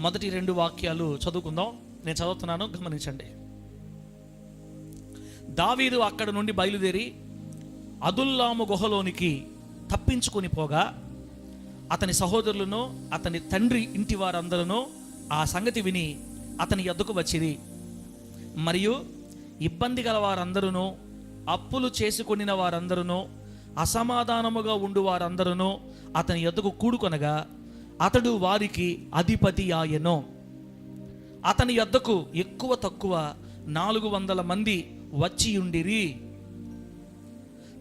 మొదటి 2 వాక్యాలు చదువుకుందాం. నేను చదువుతున్నాను, గమనించండి. దావీదు అక్కడ నుండి బయలుదేరి అదుల్లాము గుహలోనికి తప్పించుకొని పోగా అతని సహోదరులను అతని తండ్రి ఇంటి వారందరూ ఆ సంగతి విని అతని యొద్దకు వచ్చిరి. మరియు ఇబ్బంది గల వారందరూ, అప్పులు చేసుకొనిన వారందరూ, అసమాధానముగా ఉండు వారందరూ అతని యొద్దకు కూడుకొనగా అతడు వారికి అధిపతి ఆయెను. అతని యొద్దకు ఎక్కువ తక్కువ 400 మంది వచ్చి ఉండిరి.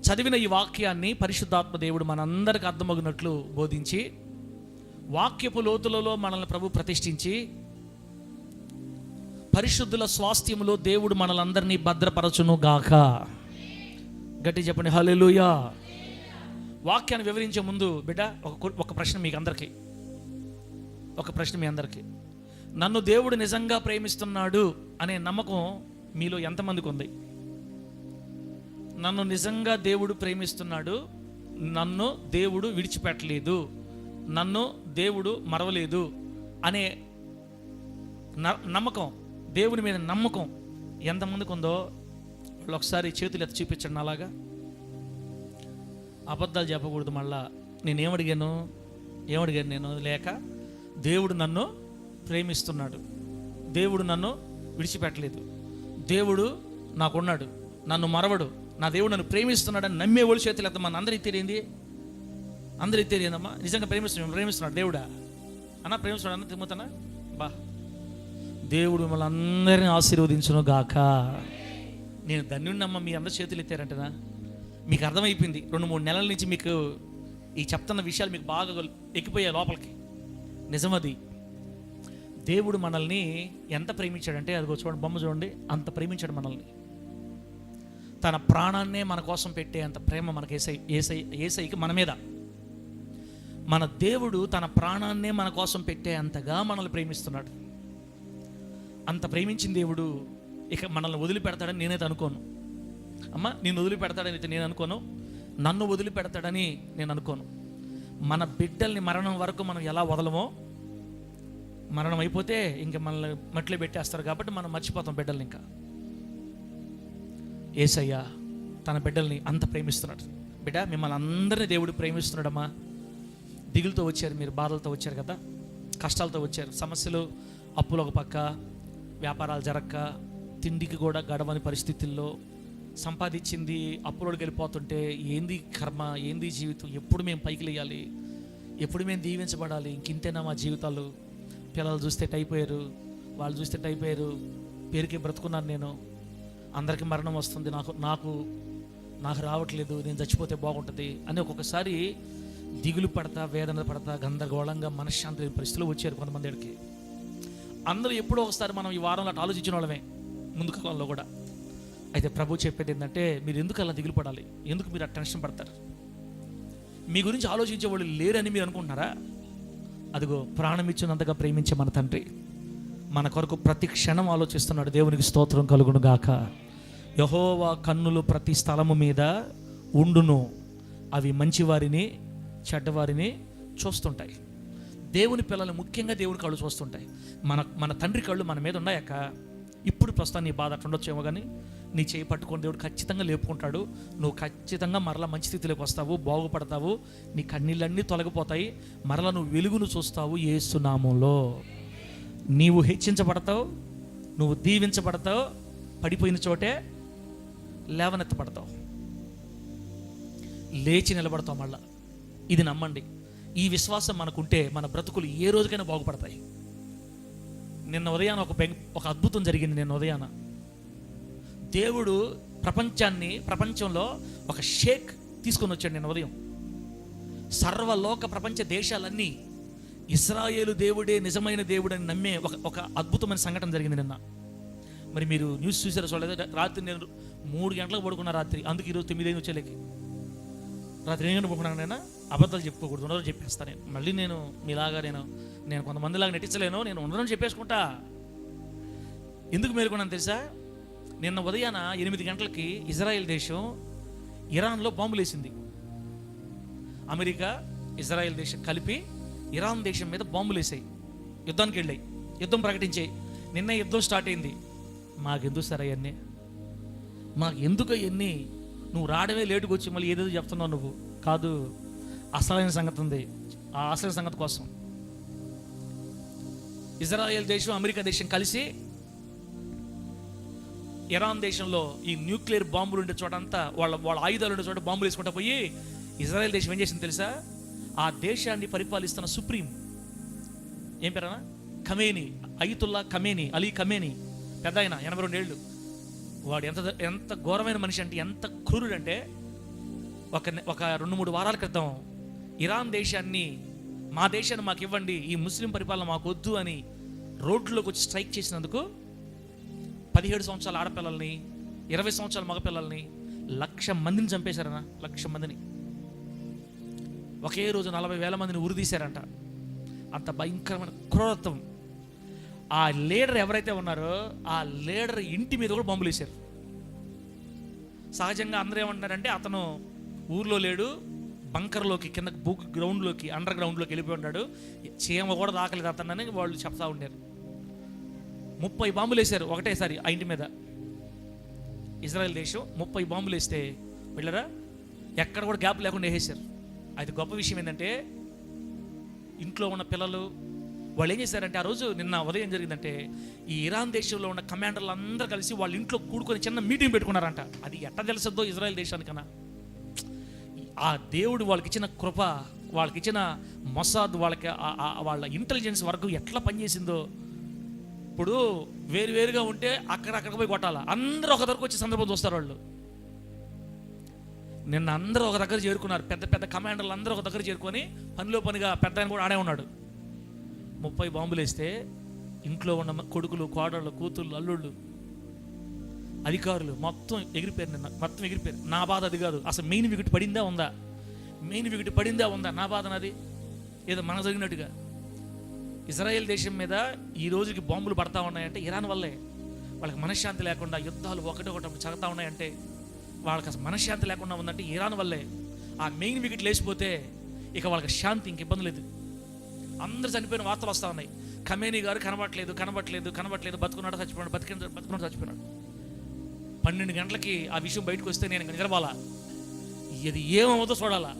చదివిన ఈ వాక్యాన్ని పరిశుద్ధాత్మ దేవుడు మనందరికి అర్థమగినట్లు బోధించి, వాక్యపు లోతులలో మనల్ని ప్రభు ప్రతిష్ఠించి, పరిశుద్ధుల స్వాస్థ్యములో దేవుడు మనలందరినీ భద్రపరచును గాక. గట్టి చెప్పండి హల్లెలూయా. వాక్యాన్ని వివరించే ముందు బిడ్డ ఒక ప్రశ్న మీకు అందరికీ, ఒక ప్రశ్న మీ అందరికీ. నన్ను దేవుడు నిజంగా ప్రేమిస్తున్నాడు అనే నమ్మకం మీలో ఎంతమందికి ఉంది? నన్ను నిజంగా దేవుడు ప్రేమిస్తున్నాడు, నన్ను దేవుడు విడిచిపెట్టలేదు, నన్ను దేవుడు మరవలేదు అనే నమ్మకం, దేవుని మీద నమ్మకం ఎంతమందికి ఉందో వాళ్ళు ఒకసారి చేతులు ఎత్తి చూపించండి. అలాగా అబద్ధాలు చెప్పకూడదు. మళ్ళా ఏమడిగాను నేను లేక దేవుడు నన్ను ప్రేమిస్తున్నాడు, దేవుడు నన్ను విడిచిపెట్టలేదు, దేవుడు నాకున్నాడు, నన్ను మరవడు, నా దేవుడు నన్ను ప్రేమిస్తున్నాడని నమ్మే వాళ్ళు చేతులు ఎత్తమ్మా. అందరికి తెలియంది, అందరికి తెలియదమ్మా. నిజంగా ప్రేమిస్తున్నాడు దేవుడా అన్న, ప్రేమిస్తున్నాడు అన్న, తిమ్మతనా బా. దేవుడు మిమ్మల్ని అందరినీ ఆశీర్వదించును గాక. నేను ధన్యుడినమ్మ. మీ అందరి చేతులు ఎత్తారంటనా? మీకు అర్థమైపోయింది. 2-3 నెలల నుంచి మీకు ఈ చెప్తున్న విషయాలు మీకు బాగా ఎక్కిపోయాయి లోపలికి. నిజమది. దేవుడు మనల్ని ఎంత ప్రేమించాడంటే, అదిగో చూడండి, బొమ్మ చూడండి, అంత ప్రేమించాడు మనల్ని. తన ప్రాణాన్నే మన కోసం పెట్టే అంత ప్రేమ మనకి ఏసైకి మన మీద. మన దేవుడు తన ప్రాణాన్నే మన కోసం పెట్టే అంతగా మనల్ని ప్రేమిస్తున్నాడు. అంత ప్రేమించిన దేవుడు ఇక మనల్ని వదిలిపెడతాడని నేనైతే అనుకోను. అమ్మ, నేను వదిలిపెడతాడని అయితే నేను అనుకోను, నన్ను వదిలిపెడతాడని నేను అనుకోను. మన బిడ్డల్ని మరణం వరకు మనం ఎలా వదలమో, మరణం అయిపోతే ఇంక మనల్ని మట్టిలో పెట్టేస్తారు కాబట్టి మనం మర్చిపోతాం బిడ్డల్ని. ఇంకా యేసయ్య తన బిడ్డల్ని అంత ప్రేమిస్తున్నాడు. బిడ్డ, మిమ్మల్ని అందరినీ దేవుడు ప్రేమిస్తున్నాడమ్మా. దిగులుతో వచ్చారు మీరు, బాధలతో వచ్చారు కదా, కష్టాలతో వచ్చారు, సమస్యలు, అప్పులు ఒక పక్క, వ్యాపారాలు జరక్క, తిండికి కూడా గడవని పరిస్థితుల్లో, సంపాదించింది అప్పులోకి వెళ్ళిపోతుంటే ఏంది కర్మ, ఏంది జీవితం, ఎప్పుడు మేము పైకి లేయాలి, ఎప్పుడు మేము దీవించబడాలి, ఇంకింతేనా మా జీవితాలు. పిల్లలు చూస్తే టైపోయారు, వాళ్ళు చూస్తే టైపోయారు, పేరుకి బ్రతుకున్నాను నేను, అందరికీ మరణం వస్తుంది, నాకు రావట్లేదు, నేను చచ్చిపోతే బాగుంటుంది అని ఒక్కొక్కసారి దిగులు పడతా, వేదన పడతా, గందరగోళంగా, మనశ్శాంతి లేని పరిస్థితులు వచ్చారు కొంతమందికి. అందరూ ఎప్పుడో ఒకసారి మనం ఈ వారంలో అటు ఆలోచించిన వాళ్ళమే, ముందు కాలంలో కూడా. అయితే ప్రభు చెప్పేది ఏంటంటే, మీరు ఎందుకు అలా దిగులు పడాలి, ఎందుకు మీరు ఆ టెన్షన్ పడతారు? మీ గురించి ఆలోచించే వాళ్ళు లేరని మీరు అనుకుంటున్నారా? అదిగో, ప్రాణం ఇచ్చినంతగా ప్రేమించే మన తండ్రి మన కొరకు ప్రతి క్షణం ఆలోచిస్తున్నాడు. దేవునికి స్తోత్రం కలుగును గాక. యెహోవా కన్నులు ప్రతి స్థలము మీద ఉండును, అవి మంచివారిని చెడ్డవారిని చూస్తుంటాయి. దేవుని పిల్లలు ముఖ్యంగా దేవుని కళ్ళు చూస్తుంటాయి. మన తండ్రి కళ్ళు మన మీద ఉన్నాయక, ఇప్పుడు ప్రస్తుతం నీ బాధ అట్లుండొచ్చేమో, కానీ నీ చేయి పట్టుకొని దేవుడు ఖచ్చితంగా లేపుకుంటాడు. నువ్వు ఖచ్చితంగా మరలా మంచి స్థితిలోకి వస్తావు, బాగుపడతావు, నీ కన్నీళ్ళన్నీ తొలగిపోతాయి, మరలా నువ్వు వెలుగును చూస్తావు. యేసు నామములో నీవు హెచ్చించబడతావు, నువ్వు దీవించబడతావు, పడిపోయిన చోటే లేవనెత్తబడతావు, లేచి నిలబడతావు మళ్ళా. ఇది నమ్మండి. ఈ విశ్వాసం మనకుంటే మన బ్రతుకులు ఏ రోజుకైనా బాగుపడతాయి. నిన్న ఉదయాన ఒక అద్భుతం జరిగింది. నిన్న ఉదయాన దేవుడు ప్రపంచంలో ఒక షేక్ తీసుకొని వచ్చాడు. నిన్న ఉదయం సర్వలోక ప్రపంచ దేశాలన్నీ ఇశ్రాయేలు దేవుడే నిజమైన దేవుడు అని నమ్మే ఒక అద్భుతమైన సంఘటన జరిగింది నిన్న. మరి మీరు న్యూస్ చూసారో చూడలేదు? రాత్రి నేను 3 గంటలకు పడుకున్నా రాత్రి. అందుకు ఈరోజు 9 అయింది వచ్చేలేకి. రాత్రి 8 గంటలకు పడుకున్నాను. నేను అబద్ధాలు చెప్పుకోకూడదు, ఉండదని చెప్పేస్తాను. మళ్ళీ నేను మీలాగా నేను కొంతమందిలాగా నటించలేను, నేను ఉండదని చెప్పేసుకుంటా. ఎందుకు మేలుకున్నాను తెలుసా? నిన్న ఉదయాన 8 గంటలకి ఇజ్రాయెల్ దేశం ఇరాన్లో బాంబులు వేసింది. అమెరికా, ఇజ్రాయెల్ దేశం కలిపి ఇరాన్ దేశం మీద బాంబులు వేసాయి. యుద్ధానికి వెళ్ళాయి, యుద్ధం ప్రకటించాయి. నిన్న యుద్ధం స్టార్ట్ అయింది. మాకెందుకు సరే అవన్నీ, మాకెందుకు అవన్నీ, నువ్వు రావడమే లేటుకు వచ్చి మళ్ళీ ఏదేదో చెప్తున్నావు నువ్వు. కాదు, అసలైన సంగతి ఉంది. ఆ అసలైన సంగతి కోసం ఇజ్రాయెల్ దేశం, అమెరికా దేశం కలిసి ఇరాన్ దేశంలో ఈ న్యూక్లియర్ బాంబులు ఉండే చోట అంతా, వాళ్ళ ఆయుధాలు ఉండే చోట బాంబులు వేసుకుంటా పోయి ఇజ్రాయెల్ దేశం ఏం చేసింది తెలుసా? ఆ దేశాన్ని పరిపాలిస్తున్న సుప్రీం, ఏం పేరనా, Khamenei, Ayatollah Khamenei, Ali Khamenei, పెద్ద ఆయన, 82 ఏళ్ళు. వాడు ఎంత ఘోరమైన మనిషి అంటే, ఎంత క్రూరుడు అంటే, ఒక 2-3 వారాల క్రితం ఇరాన్ దేశాన్ని, మా దేశాన్ని మాకు ఇవ్వండి, ఈ ముస్లిం పరిపాలన మాకు వద్దు అని రోడ్లోకి వచ్చి స్ట్రైక్ చేసినందుకు 17 సంవత్సరాల ఆడపిల్లల్ని, 20 సంవత్సరాల మగపిల్లల్ని, 1,00,000 మందిని చంపేశారన్న. 1,00,000 మందిని ఒకే రోజు 40,000 మందిని ఉరిదీశారంట. అంత భయంకరమైన క్రూరత్వం. ఆ లీడర్ ఎవరైతే ఉన్నారో ఆ లీడర్ ఇంటి మీద కూడా బాంబులు వేశారు. సహజంగా అందరూ ఏమంటున్నారంటే, అతను ఊర్లో లేడు, బంకర్లోకి, కింద గ్రౌండ్లోకి, అండర్ గ్రౌండ్లోకి వెళ్ళిపోయి ఉన్నాడు, చీమ కూడా దాకలేదు అతనని వాళ్ళు చెప్తా ఉన్నారు. 30 బాంబులు వేశారు ఒకటేసారి ఆ ఇంటి మీద. ఇజ్రాయెల్ దేశం 30 బాంబులు వేస్తే వెళ్ళరా, ఎక్కడ కూడా గ్యాప్ లేకుండా వేసేశారు. అది గొప్ప విషయం ఏంటంటే, ఇంట్లో ఉన్న పిల్లలు వాళ్ళు ఏం చేశారంటే, ఆ రోజు నిన్న ఉదయం ఏం జరిగిందంటే, ఈ ఇరాన్ దేశంలో ఉన్న కమాండర్లు అందరూ కలిసి వాళ్ళ ఇంట్లో కూడుకొని చిన్న మీటింగ్ పెట్టుకున్నారంట. అది ఎట్లా తెలుస్తుందో ఇజ్రాయెల్ దేశానికన్నా, ఆ దేవుడు వాళ్ళకి ఇచ్చిన కృప, వాళ్ళకి ఇచ్చిన మొసాద్, వాళ్ళ ఇంటెలిజెన్స్ వర్గం ఎట్లా పనిచేసిందో. ఇప్పుడు వేరువేరుగా ఉంటే అక్కడికి పోయి కొట్టాలా, అందరూ ఒక దగ్గరకు వచ్చే సందర్భం చూస్తారు వాళ్ళు. నిన్న అందరూ ఒక దగ్గర చేరుకున్నారు, పెద్ద పెద్ద కమాండర్లు అందరూ ఒక దగ్గర చేరుకొని పనిలో పనిగా పెద్ద ఆయన కూడా ఆడే ఉన్నాడు. 30 బాంబులు వేస్తే ఇంట్లో ఉన్న కొడుకులు, కోడళ్ళు, కూతుళ్ళు, అల్లుళ్ళు, అధికారులు మొత్తం ఎగిరిపోయారు. నిన్న మొత్తం ఎగిరిపోయారు. నా బాధ అది కాదు. అసలు మెయిన్ వికెట్ పడిందా ఉందా, నా బాధ నాది. ఏదో మన జరిగినట్టుగా ఇజ్రాయెల్ దేశం మీద ఈ రోజుకి బాంబులు పడతా ఉన్నాయంటే ఇరాన్ వల్లే. వాళ్ళకి మనశ్శాంతి లేకుండా యుద్ధాలు ఒకటి జరుగుతూ ఉన్నాయంటే, వాళ్ళకి అసలు మనశ్శాంతి లేకుండా ఉందంటే ఇరాన్ వల్లే. ఆ మెయిన్ వికెట్ లేచిపోతే ఇక వాళ్ళకి శాంతి, ఇంక ఇబ్బంది లేదు. అందరూ చనిపోయిన వార్తలు వస్తూ ఉన్నాయి. ఖమేనీ గారు కనబట్లేదు, బతుకున్నాడు చచ్చిపోయినాడు. 12 గంటలకి ఆ విషయం బయటకు వస్తే నేను నిద్రపోలా, ఇది ఏమవుతుందో చూడాలా.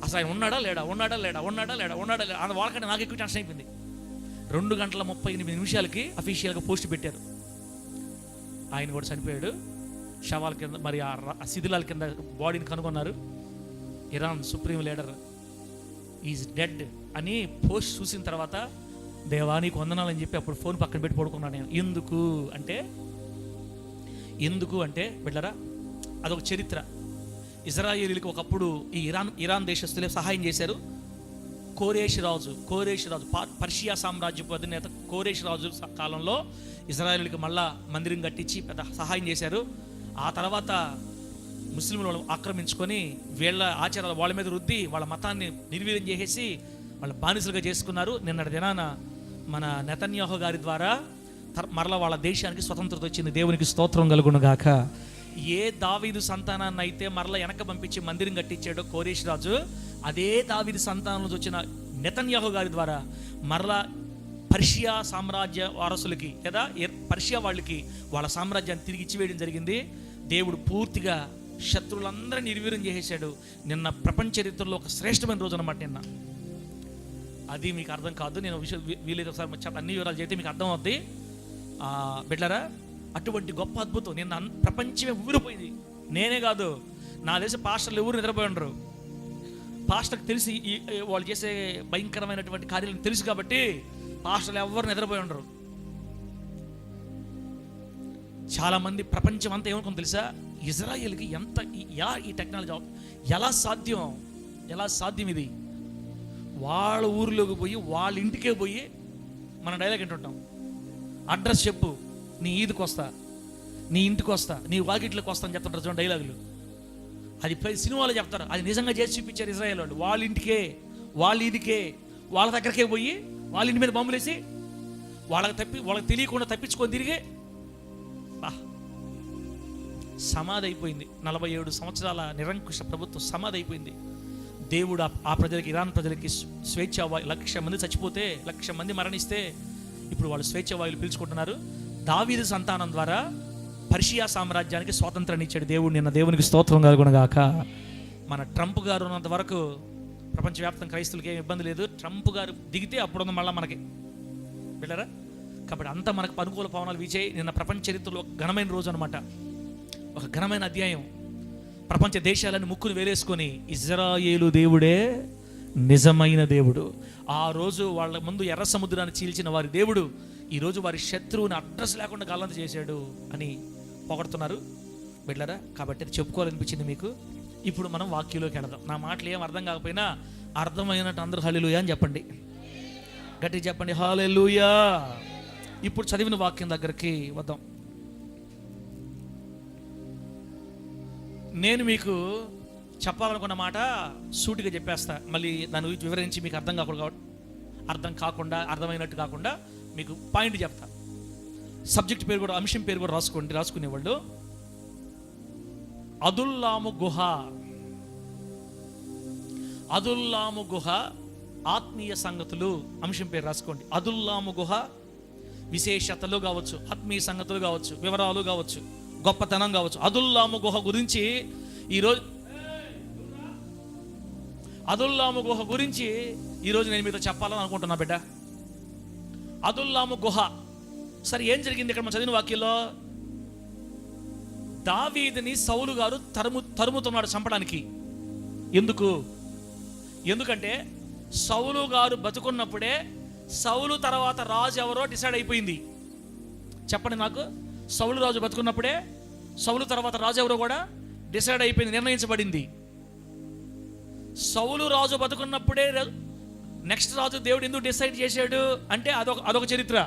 అసలు ఆయన ఉన్నాడా లేడా అని వాళ్ళకంటే నాకు ఎక్కువ టెన్షన్ అయిపోయింది. 2:38 అఫీషియల్గా పోస్ట్ పెట్టారు, ఆయన కూడా చనిపోయాడు, శవాల కింద, మరి ఆ శిథిలాల కింద బాడీని కనుగొన్నారు. Iran supreme leader is dead అని పోస్ట్ చూసిన తర్వాత, దేవా నీకు వందనాలని చెప్పి అప్పుడు ఫోన్ పక్కన పెట్టి పడుకున్నాను నేను. ఎందుకు అంటే బిడ్డరా, అదొక చరిత్ర. ఇజ్రాయేలీలకు ఒకప్పుడు ఈ ఇరాన్ దేశస్తులే సహాయం చేశారు. కోరేష్ రాజు పర్షియా సామ్రాజ్యపు అధినేత కోరేష్ రాజు కాలంలో ఇజ్రాయేలీలకు మళ్ళా మందిరం కట్టించి పెద్ద సహాయం చేశారు. ఆ తర్వాత ముస్లింలు ఆక్రమించుకొని వీళ్ళ ఆచారాలు వాళ్ళ మీద రుద్ది వాళ్ళ మతాన్ని నిర్వీర్యం చేసేసి వాళ్ళ బానిసలుగా చేసుకున్నారు. నిన్నటి దినాన మన నెతన్యాహు గారి ద్వారా మరలా వాళ్ళ దేశానికి స్వతంత్రత వచ్చింది. దేవునికి స్తోత్రం కలుగును గాక. ఏ దావీదు సంతానాన్ని అయితే మరలా వెనక పంపించి మందిరం కట్టించాడో కోరేష్ రాజు, అదే దావీదు సంతానం నుంచి వచ్చిన నెతన్యాహు గారి ద్వారా మరలా పర్షియా సామ్రాజ్య వారసులకి, లేదా పర్షియా వాళ్ళకి వాళ్ళ సామ్రాజ్యాన్ని తిరిగి ఇచ్చివేయడం జరిగింది. దేవుడు పూర్తిగా శత్రువులందరినీ నిర్వీర్యం చేసేసాడు. నిన్న ప్రపంచ చరిత్రలో ఒక శ్రేష్టమైన రోజు అన్నమాట నిన్న. అది మీకు అర్థం కాదు, నేను విషయం వీలైతే ఒకసారి అన్ని వివరాలు చేస్తే మీకు అర్థం అవుద్ది. బిడ్డలారా, అటువంటి గొప్ప అద్భుతం నిన్న ప్రపంచమే ఊరిపోయింది. నేనే కాదు, నా దేశ పాస్టర్లు ఎవరు నిద్రపోయి ఉండరు. పాస్టర్కి తెలిసి వాళ్ళు చేసే భయంకరమైనటువంటి కార్యాలను తెలుసు కాబట్టి పాస్టర్లు ఎవరు నిద్రపోయి ఉండరు. చాలామంది ప్రపంచం అంతా ఏమనుకుంది తెలుసా, ఇజ్రాయెల్కి ఈ టెక్నాలజీ ఎలా సాధ్యం ఇది. వాళ్ళ ఊరిలోకి పోయి వాళ్ళ ఇంటికే పోయి మన డైలాగ్ వింటుంటాం, అడ్రస్ చెప్పు, నీ ఈదుకు వస్తా, నీ ఇంటికి వస్తా, నీ వాకిట్లోకి వస్తా అని చెప్తుంటారు చూడండి డైలాగులు. అది సినిమాలో చెప్తారు, అది నిజంగా చేసి చూపించారు ఇజ్రాయెల్ వాళ్ళు. వాళ్ళ ఇంటికే, వాళ్ళ ఈదికే, వాళ్ళ దగ్గరకే పోయి వాళ్ళ ఇంటి మీద బాంబులు వేసి వాళ్ళకి తెలియకుండా తప్పించుకొని తిరిగి సమాధి అయిపోయింది. 47 సంవత్సరాల నిరంకుశ ప్రభుత్వం సమాధి అయిపోయింది. దేవుడు ఆ ప్రజలకి, ఇరాన్ ప్రజలకి స్వేచ్ఛ వాయు, 1,00,000 మంది చచ్చిపోతే, 1,00,000 మంది మరణిస్తే ఇప్పుడు వాళ్ళు స్వేచ్ఛ వాయులు పీల్చుకుంటున్నారు. దావీదు సంతానం ద్వారా పర్షియా సామ్రాజ్యానికి స్వాతంత్రాన్ని ఇచ్చాడు దేవుడు. నిన్న దేవునికి స్తోత్రం కలుగునుగాక. మన ట్రంప్ గారు ఉన్నంత వరకు ప్రపంచవ్యాప్తంగా క్రైస్తవులకి ఏమి ఇబ్బంది లేదు. ట్రంప్ గారు దిగితే అప్పుడు మళ్ళీ మనకి వెళ్ళారా. కాబట్టి అంత మనకు అనుకూల పవనాలు వీచాయి. నిన్న ప్రపంచ చరిత్రలో ఒక ఘనమైన రోజు అనమాట, ఒక ఘనమైన అధ్యాయం. ప్రపంచ దేశాలను ముక్కును వేలేసుకొని ఇజ్రాయేలు దేవుడే నిజమైన దేవుడు. ఆ రోజు వాళ్ళ ముందు ఎర్ర సముద్రాన్ని చీల్చిన వారి దేవుడు ఈరోజు వారి శత్రువుని అడ్రస్ లేకుండా గల్లంత చేశాడు అని పొగడుతున్నారు బిడ్డలారా. కాబట్టి అది చెప్పుకోవాలనిపించింది మీకు. ఇప్పుడు మనం వాక్యంలోకి వెళదాం. నా మాటలు ఏం అర్థం కాకపోయినా అర్థమైనట్టు అందరూ హల్లెలూయా అని చెప్పండి, గట్టిగా చెప్పండి హల్లెలూయా. ఇప్పుడు చదివిన వాక్యం దగ్గరికి వద్దాం. నేను మీకు చెప్పాలనుకున్న మాట సూటిగా చెప్పేస్తా, మళ్ళీ దాని గురించి వివరించి మీకు అర్థం కాకుండా అర్థమైనట్టు కాకుండా మీకు పాయింట్ చెప్తా. సబ్జెక్ట్ పేరు కూడా, అంశం పేరు కూడా రాసుకునేవాళ్ళు. అదుల్లాము గుహ. అదుల్లాము గుహ ఆత్మీయ సంగతులు. అంశం పేరు రాసుకోండి. అదుల్లాము గుహ విశేషతలు కావచ్చు, ఆత్మీయ సంగతులు కావచ్చు, వివరాలు కావచ్చు, గొప్పతనం కావచ్చు. అదుల్లాము గుహ గురించి ఈరోజు అదుల్లాము గుహ గురించి ఈరోజు నేను మీతో చెప్పాలని అనుకుంటున్నా బిడ్డ. అదుల్లాము గుహ. సరే, ఏం జరిగింది ఇక్కడ మనం చదివిన వాక్యంలో? దావీదుని సౌలు గారు తరుముతున్నాడు చంపడానికి. ఎందుకంటే సౌలు గారు బతుకున్నప్పుడే సౌలు తర్వాత రాజు ఎవరో డిసైడ్ అయిపోయింది. చెప్పండి నాకు. సౌలు రాజు బతుకున్నప్పుడే సౌలు తర్వాత రాజు ఎవరో కూడా డిసైడ్ అయిపోయింది, నిర్ణయించబడింది. సౌలు రాజు బతుకున్నప్పుడే నెక్స్ట్ రాజు దేవుడు ఎందుకు డిసైడ్ చేశాడు అంటే అదొక చరిత్ర.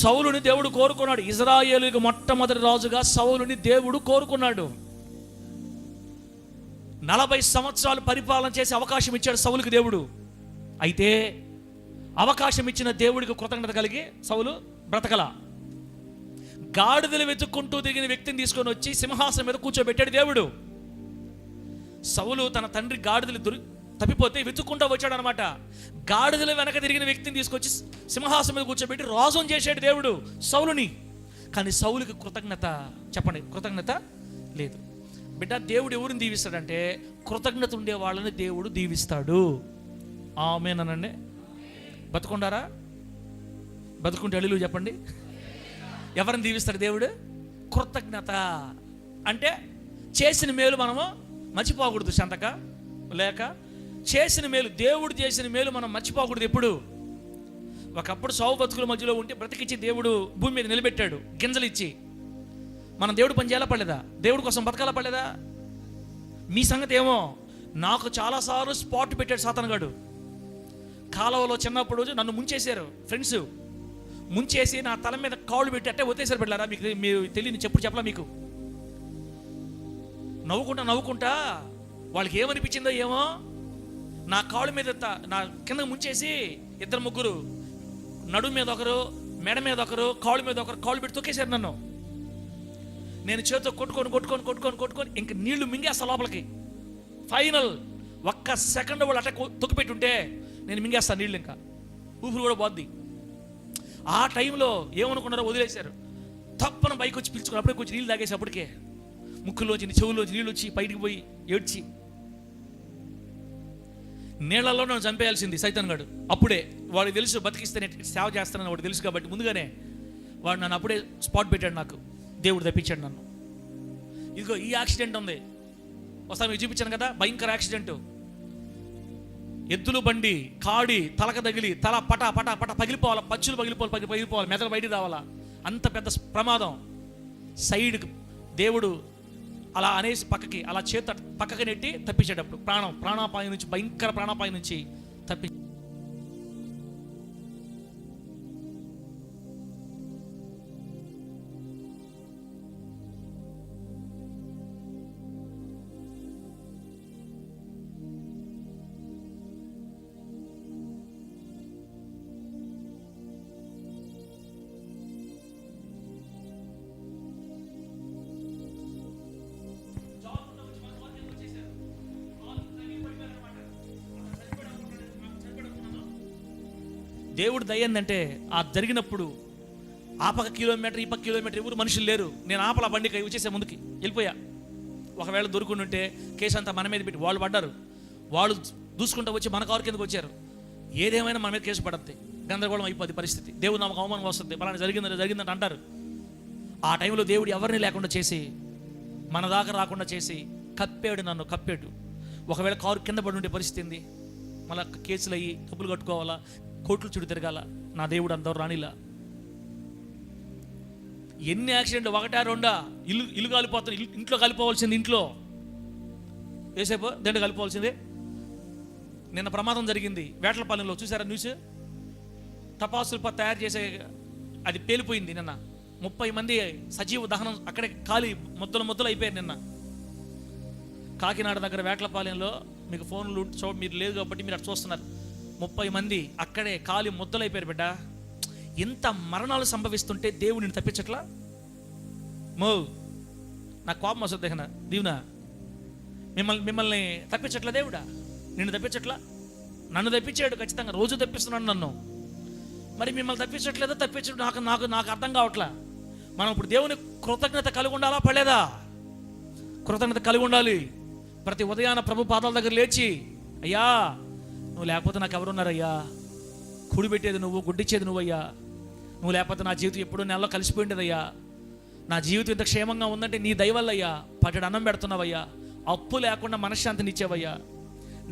సౌలుని దేవుడు కోరుకున్నాడు. ఇజ్రాయేలుకి మొట్టమొదటి రాజుగా సౌలుని దేవుడు కోరుకున్నాడు. 40 సంవత్సరాలు పరిపాలన చేసే అవకాశం ఇచ్చాడు సౌలుకి దేవుడు. అయితే అవకాశం ఇచ్చిన దేవుడికి కృతజ్ఞత కలిగి సౌలు బ్రతకల. గాడిదలు వెతుక్కుంటూ తిరిగిన వ్యక్తిని తీసుకొని వచ్చి సింహాసనం మీద కూర్చోబెట్టాడు దేవుడు. సౌలు తన తండ్రి గాడిదలు తప్పిపోతే వెతుక్కుంటూ వచ్చాడు అనమాట. గాడిదల వెనక తిరిగిన వ్యక్తిని తీసుకొచ్చి సింహాసనం మీద కూర్చోబెట్టి రాజుని చేశాడు దేవుడు సౌలుని. కానీ సౌలుకి కృతజ్ఞత, చెప్పండి, కృతజ్ఞత లేదు. బిడ్డ, దేవుడు ఎవరిని దీవిస్తాడంటే కృతజ్ఞత ఉండే వాళ్ళని దేవుడు దీవిస్తాడు. ఆమేనండి. బతుకుండారా? బతుకుంటే హల్లెలూయా చెప్పండి. ఎవరిని దీవిస్తాడు దేవుడు? కృతజ్ఞత. అంటే చేసిన మేలు మనము మర్చిపోకూడదు. సంతక లేక చేసిన మేలు, దేవుడు చేసిన మేలు మనం మర్చిపోకూడదు ఎప్పుడు. ఒకప్పుడు సావు బతుకుల మధ్యలో ఉంటే బ్రతికిచ్చి దేవుడు భూమి మీద నిలబెట్టాడు గింజలు ఇచ్చి. మనం దేవుడు పని చేయాలా పడలేదా? దేవుడి కోసం బతకాలా పడలేదా? మీ సంగతి ఏమో. నాకు చాలాసార్లు స్పాట్ పెట్టాడు సాతానుగాడు. కాలువలో చిన్నప్పుడు నన్ను ముంచేశారు ఫ్రెండ్స్. ముంచేసి నా తల మీద కాళ్ళు పెట్టి అట్టే వదిలేశారు. పెట్టారా మీకు? మీరు తెలియని చెప్పలా మీకు. నవ్వుకుంటా వాళ్ళకి ఏమనిపించిందో ఏమో, నా కాళ్ళ మీద నా కింద ముంచేసి 2-3 నడుము మీద ఒకరు, మెడ మీద ఒకరు, కాళ్ళ మీద ఒకరు కాళ్ళు పెట్టి తొక్కేశారు నన్ను. నేను చేతితో కొట్టుకొని ఇంక నీళ్లు మింగేస్తా లోపలికి. ఫైనల్ 1 సెకండ్ వాళ్ళు అట్ట తొక్కిపెట్టుంటే నేను మింగేస్తాను నీళ్ళు, ఇంకా ఊపిరి కూడా పోద్ది. ఆ టైంలో ఏమనుకున్నారో వదిలేశారు. తప్పన బైక్ వచ్చి పిలుచుకుని అప్పుడే కొంచెం నీళ్ళు తాగేసి అప్పటికే ముక్కులోంచి చెవుల్లోంచి నీళ్ళు వచ్చి బయటికి పోయి ఏడ్చి నీళ్లలో నన్ను చంపేయాల్సింది సైతాన్ గాడు. అప్పుడే వాడికి తెలుసు బతికిస్తే నేను సేవ చేస్తానని వాడికి తెలుసు. కాబట్టి ముందుగానే వాడు నన్ను అప్పుడే స్పాట్ పెట్టాడు. నాకు దేవుడు తప్పించాడు నన్ను. ఇదిగో ఈ యాక్సిడెంట్ ఉంది, ఒకసారి మీకు చూపించాను కదా, భయంకర యాక్సిడెంట్. ఎద్దులు బండి కాడి తలక తగిలి తల పటా పగిలిపోవాలి, పచ్చులు పగిలిపోవాలి, మెదడు బయటికి రావాలా. అంత పెద్ద ప్రమాదం. సైడ్కి దేవుడు అలా అనేసి పక్కకి అలా పక్కకి నెట్టి తప్పించేటప్పుడు ప్రాణాపాయం నుంచి, భయంకర ప్రాణాపాయం నుంచి తప్పి దేవుడు దయ ఏందంటే ఆ జరిగినప్పుడు ఆ పక్క కిలోమీటర్ ఈ పక్క కిలోమీటర్ ఎవరు మనుషులు లేరు. నేను ఆపల బండికి వచ్చేసే ముందుకి వెళ్ళిపోయా. ఒకవేళ దొరుకుంటుంటే కేసు అంతా మన మీద పెట్టి వాళ్ళు పడ్డారు. వాళ్ళు దూసుకుంటూ వచ్చి మన కారు కిందకు వచ్చారు. ఏదేమైనా మన మీద కేసు పడద్ది, గందరగోళం అయిపోద్ది పరిస్థితి. దేవుడు నాకు అవమానం వస్తుంది, పలానా జరిగిందంటే అంటారు. ఆ టైంలో దేవుడు ఎవరిని లేకుండా చేసి, మన దాకా రాకుండా చేసి కప్పాడు, నన్ను కప్పాడు. ఒకవేళ కారు కింద పడి ఉండే పరిస్థితి ఏంది? మళ్ళీ కేసులు అయ్యి డబ్బులు కట్టుకోవాలా, కోట్లు చుట్టూ తిరగాల. నా దేవుడు అందరూ రానిలా. ఎన్ని యాక్సిడెంట్లు, ఒకటా రెండా? ఇల్లు కాలిపోతుంది, ఇంట్లో కలిపోవాల్సింది, ఇంట్లో వేసేపో దేంట్లో కలిపోవాల్సిందే. నిన్న ప్రమాదం జరిగింది వేటలపాలెంలో, చూసారా న్యూస్? టపాసులు తయారు చేసే అది పేలిపోయింది నిన్న. 30 మంది సజీవ దహనం అక్కడే కాలి ముద్దలు అయిపోయారు నిన్న. కాకినాడ దగ్గర వేటలపాలెంలో మీకు ఫోన్లు మీరు లేదు కాబట్టి మీరు అటు చూస్తున్నారు. 30 మంది అక్కడే కాలి ముద్దలైపోయారు బిడ్డ. ఇంత మరణాలు సంభవిస్తుంటే దేవుడు నిన్ను తప్పించట్లా? నాకు కోపం వస్తుంది దీవునా. మిమ్మల్ని తప్పించట్లా దేవుడా? నిన్ను తప్పించట్లా? నన్ను తప్పించాడు ఖచ్చితంగా, రోజు తప్పిస్తున్నాడు నన్ను. మరి మిమ్మల్ని తప్పించట్లేదో తప్పించడం నాకు అర్థం కావట్లా. మనం ఇప్పుడు దేవుని కృతజ్ఞత కలిగి ఉండాలా పడలేదా? కృతజ్ఞత కలిగి ఉండాలి. ప్రతి ఉదయాన ప్రభు పాదాల దగ్గర లేచి, అయ్యా నువ్వు లేకపోతే నాకు ఎవరున్నారయ్యా? కుడి పెట్టేది నువ్వు, గుడ్డిచ్చేది నువ్వయ్యా. నువ్వు లేకపోతే నా జీవితం ఎప్పుడూ నెలలో కలిసిపోయిండేదయ్యా. నా జీవితం ఇంత క్షేమంగా ఉందంటే నీ దయవల్లయ్యా. పట్టెడు అన్నం పెడుతున్నావయ్యా, అప్పు లేకుండా మనశ్శాంతినిచ్చావయ్యా,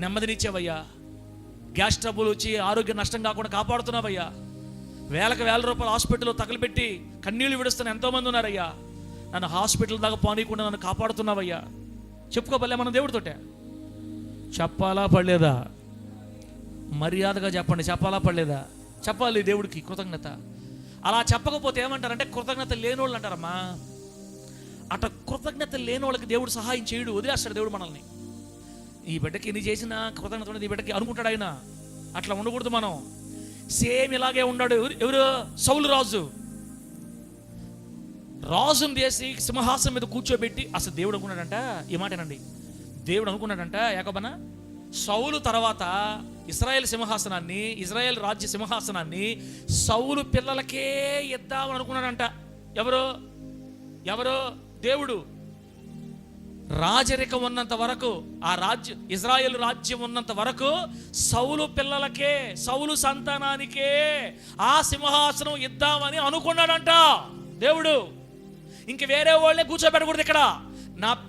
నెమ్మదినిచ్చావయ్యా. గ్యాస్ ట్రబుల్ వచ్చి ఆరోగ్య నష్టం కాకుండా కాపాడుతున్నావయ్యా. వేలకు వేల రూపాయలు హాస్పిటల్లో తగలబెట్టి కన్నీళ్లు విడుస్తున్న ఎంతోమంది ఉన్నారయ్యా. నన్ను హాస్పిటల్ దాకా పోనీయకుండా నన్ను కాపాడుతున్నావయ్యా. చెప్పుకోబల్లే మన దేవుడితోటే. చెప్పాలా పడలేదా? మర్యాదగా చెప్పండి, చెప్పాలా పడలేదా? చెప్పాలి దేవుడికి కృతజ్ఞత. అలా చెప్పకపోతే ఏమంటారంటే కృతజ్ఞత లేనోళ్ళు అంటారమ్మా. అట్లా కృతజ్ఞత లేనోళ్ళకి దేవుడు సహాయం చేయడు, వదిలేస్తాడు దేవుడు మనల్ని. ఈ బిడ్డకి ఎన్ని చేసినా కృతజ్ఞత ఉండదు, ఈ బిడ్డకి అనుకుంటాడు ఆయన. అట్లా ఉండకూడదు మనం. సేమ్ ఇలాగే ఉన్నాడు ఎవరు? సౌలు రాజుని చేసి సింహాసనం మీద కూర్చోబెట్టి, అసలు దేవుడు అనుకున్నాడంట, ఈ మాటేనండి, దేవుడు అనుకున్నాడంట యాకోబన, సౌలు తర్వాత ఇశ్రాయేల్ సింహాసనాన్ని, ఇశ్రాయేల్ రాజ్య సింహాసనాన్ని సౌలు పిల్లలకే ఇద్దామని అనుకున్నాడంట. ఎవరు? దేవుడు. రాజరికం ఉన్నంత వరకు, ఆ రాజ్యం ఇజ్రాయేల్ రాజ్యం ఉన్నంత వరకు సౌలు పిల్లలకే, సౌలు సంతానానికే ఆ సింహాసనం ఇద్దామని అనుకున్నాడంట దేవుడు. ఇంక వేరే వాళ్ళే కూర్చోబెట్టకూడదు ఇక్కడ.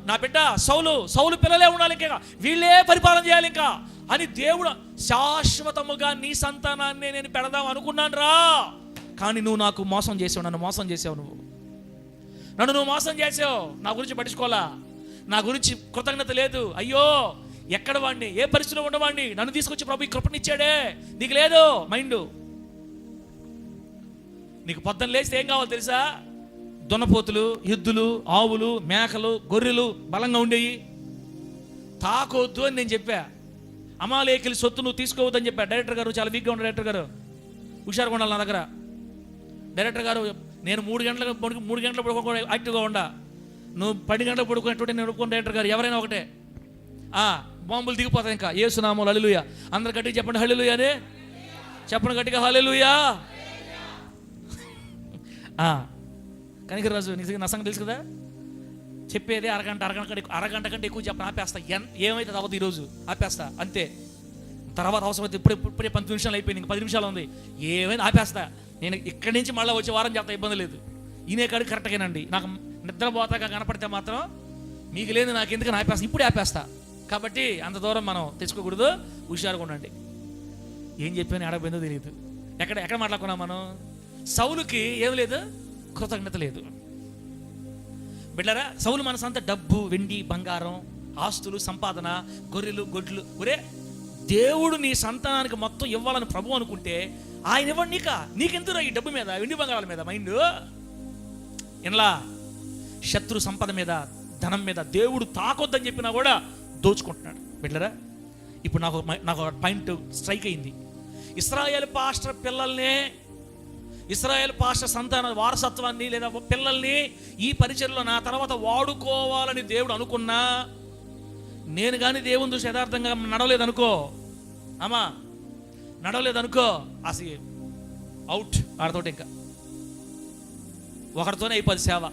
నా బిడ్డ సౌలు పిల్లలే ఉండాలి, ఇంకా వీళ్ళే పరిపాలన చేయాలి ఇంకా అని దేవుడు శాశ్వతముగా నీ సంతానాన్ని నేను పెడదాం అనుకున్నాను రా. కానీ నువ్వు నాకు మోసం చేసావు, నన్ను మోసం చేసావు, నువ్వు మోసం చేసావు. నా గురించి పట్టించుకోవాలా, నా గురించి కృతజ్ఞత లేదు. అయ్యో ఎక్కడ వాడిని, ఏ పరిస్థితిలో ఉండవాడిని నన్ను తీసుకొచ్చి ప్రభు ఈ కృపనిచ్చాడే, నీకు లేదు మైండ్. నీకు పొద్దున లేస్తే ఏం కావాలి తెలుసా? దున్నపోతులు, ఎద్దులు, ఆవులు, మేకలు, గొర్రెలు బలంగా ఉండేవి. తాకొద్దు అని నేను చెప్పా. అమాలేకుల సొత్తు నువ్వు తీసుకోవద్దని చెప్పా. డైరెక్టర్ గారు చాలా వీక్గా ఉన్న డైరెక్టర్ గారు, హుషారుగా ఉండాలి నా దగ్గర. డైరెక్టర్ గారు, నేను 3 గంటలకు పడుకో యాక్టివ్గా ఉండా, నువ్వు 10 గంటలకు పడుకున్నట్టు నేను ఒప్పుకున్న డైరెక్టర్ గారు ఎవరైనా ఒకటే. బాంబులు దిగిపోతాయి ఇంకా. యేసునామములో హల్లెలూయా. అందరు గట్టిగా చెప్పండి హల్లెలూయా అని చెప్పండి, గట్టిగా హల్లెలూయా. కనికరాజు నీకు నా సంగతి తెలుసు కదా, చెప్పేది అరగంట కంటే ఎక్కువ చెప్పను, ఆపేస్తా. ఏమైతే అవ్వదు ఈరోజు, ఆపేస్తా అంతే. తర్వాత అవసరమైతే ఇప్పుడే 10 నిమిషాలు అయిపోయింది, ఇంక 10 నిమిషాలు ఉంది, ఏమైనా ఆపేస్తా. నేను ఇక్కడి నుంచి మళ్ళీ వచ్చే వారం చెప్తా, ఇబ్బంది లేదు. ఈయనే కాడికి కరెక్ట్గానండి. నాకు నిద్రపోతాక కనపడితే మాత్రం మీకు లేదు, నాకు ఎందుకని ఆపేస్తా, ఇప్పుడే ఆపేస్తా. కాబట్టి అంత దూరం మనం తెచ్చుకోకూడదు, హుషారుగా ఉండండి. ఏం చెప్పాను ఎడపోయిందో తెలియదు. ఎక్కడ మాట్లాడుకున్నాం మనం? సౌలుకి ఏం లేదు, కృతజ్ఞత లేదు. బిడ్డరా, సౌలు మనసంతా డబ్బు, వెండి, బంగారం, ఆస్తులు, సంపాదన, గొర్రెలు, గొడ్లు. ఒరే దేవుడు నీ సంతానానికి మొత్తం ఇవ్వాలని ప్రభు అనుకుంటే ఆయన ఇవ్వండి. నీకెందుకు ఈ డబ్బు మీద, వెండి బంగారాల మీద మైండ్? ఇలా శత్రు సంపద మీద, ధనం మీద దేవుడు తాకొద్దని చెప్పినా కూడా దోచుకుంటున్నాడు. బిడ్డరా, ఇప్పుడు నాకు పాయింట్ స్ట్రైక్ అయింది. ఇశ్రాయేల్ పాస్టర్ పిల్లల్ని, ఇశ్రాయేల్ పాస్టర్ సంతాన వారసత్వాన్ని లేదా పిల్లల్ని ఈ పరిచర్లో నా తర్వాత వాడుకోవాలని దేవుడు అనుకున్నా, నేను కానీ దేవుని చూసి యథార్థంగా నడవలేదనుకో, నడవలేదనుకో, అసలు అవుట్. ఆడతోటి ఇంకా ఒకరితోనే అయిపోద్ది సేవ.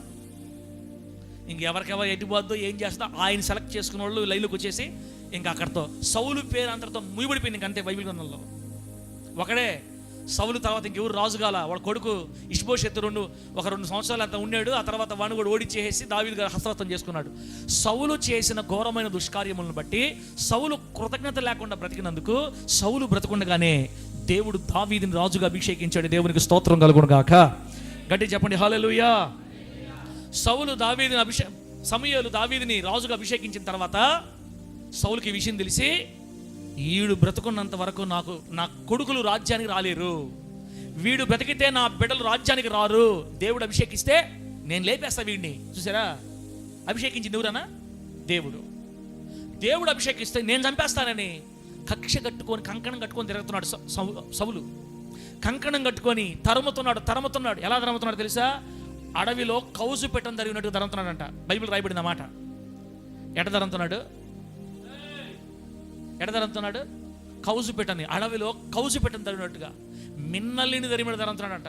ఇంకెవరికెవరు ఎటుపోద్దో ఏం చేస్తా ఆయన సెలెక్ట్ చేసుకున్న వాళ్ళు లైన్లోకి వచ్చేసి ఇంకా అక్కడితో సౌలు పేరు అంతటితో ముగిపడిపోయింది. ఇంకంతే బైబిల్ గ్రంథంలో ఒకడే సౌలు. తర్వాత ఇంకెవరు రాజుగాల. వాడు కొడుకు ఇష్బోషెతు ఒక 2 సంవత్సరాలు అంత ఉన్నాడు. ఆ తర్వాత వాడిని కూడా ఓడిచేసి దావీదు గారు హస్తగతం చేసుకున్నాడు. సౌలు చేసిన ఘోరమైన దుష్కార్యములను బట్టి సౌలు కృతజ్ఞత లేకుండా బ్రతికినందుకు సౌలు బ్రతకుండగానే దేవుడు దావీదుని రాజుగా అభిషేకించాడు. దేవునికి స్తోత్రం కలుగును గాక. గట్టి చెప్పండి హల్లెలూయా. సమూయేలు దావీదుని రాజుగా అభిషేకించిన తర్వాత సౌలుకి ఈ విషయం తెలిసి, వీడు బ్రతుకున్నంత వరకు నా కొడుకులు రాజ్యానికి రాలేరు, వీడు బ్రతికితే నా బిడ్డలు రాజ్యానికి రారు, దేవుడు అభిషేకిస్తే నేను లేపేస్తా వీడిని. చూసారా, అభిషేకించింది ఎవరన్నా? దేవుడు అభిషేకిస్తే నేను చంపేస్తానని కక్ష కట్టుకొని కంకణం కట్టుకొని తిరుగుతున్నాడు సౌలు. కంకణం కట్టుకొని తరుముతున్నాడు. ఎలా తరుముతున్నాడు తెలుసా? అడవిలో కౌజు పెట్టం జరిగినట్టు తరుముతున్నాడంట. బైబిల్ రాయబడిన మాట. ఎట తరుముతున్నాడు? కౌజు పెట్టని, అడవిలో కౌజు పెట్టని తరిగినట్టుగా మిన్నల్లిని తరిమిన తరుముతున్నాడంట.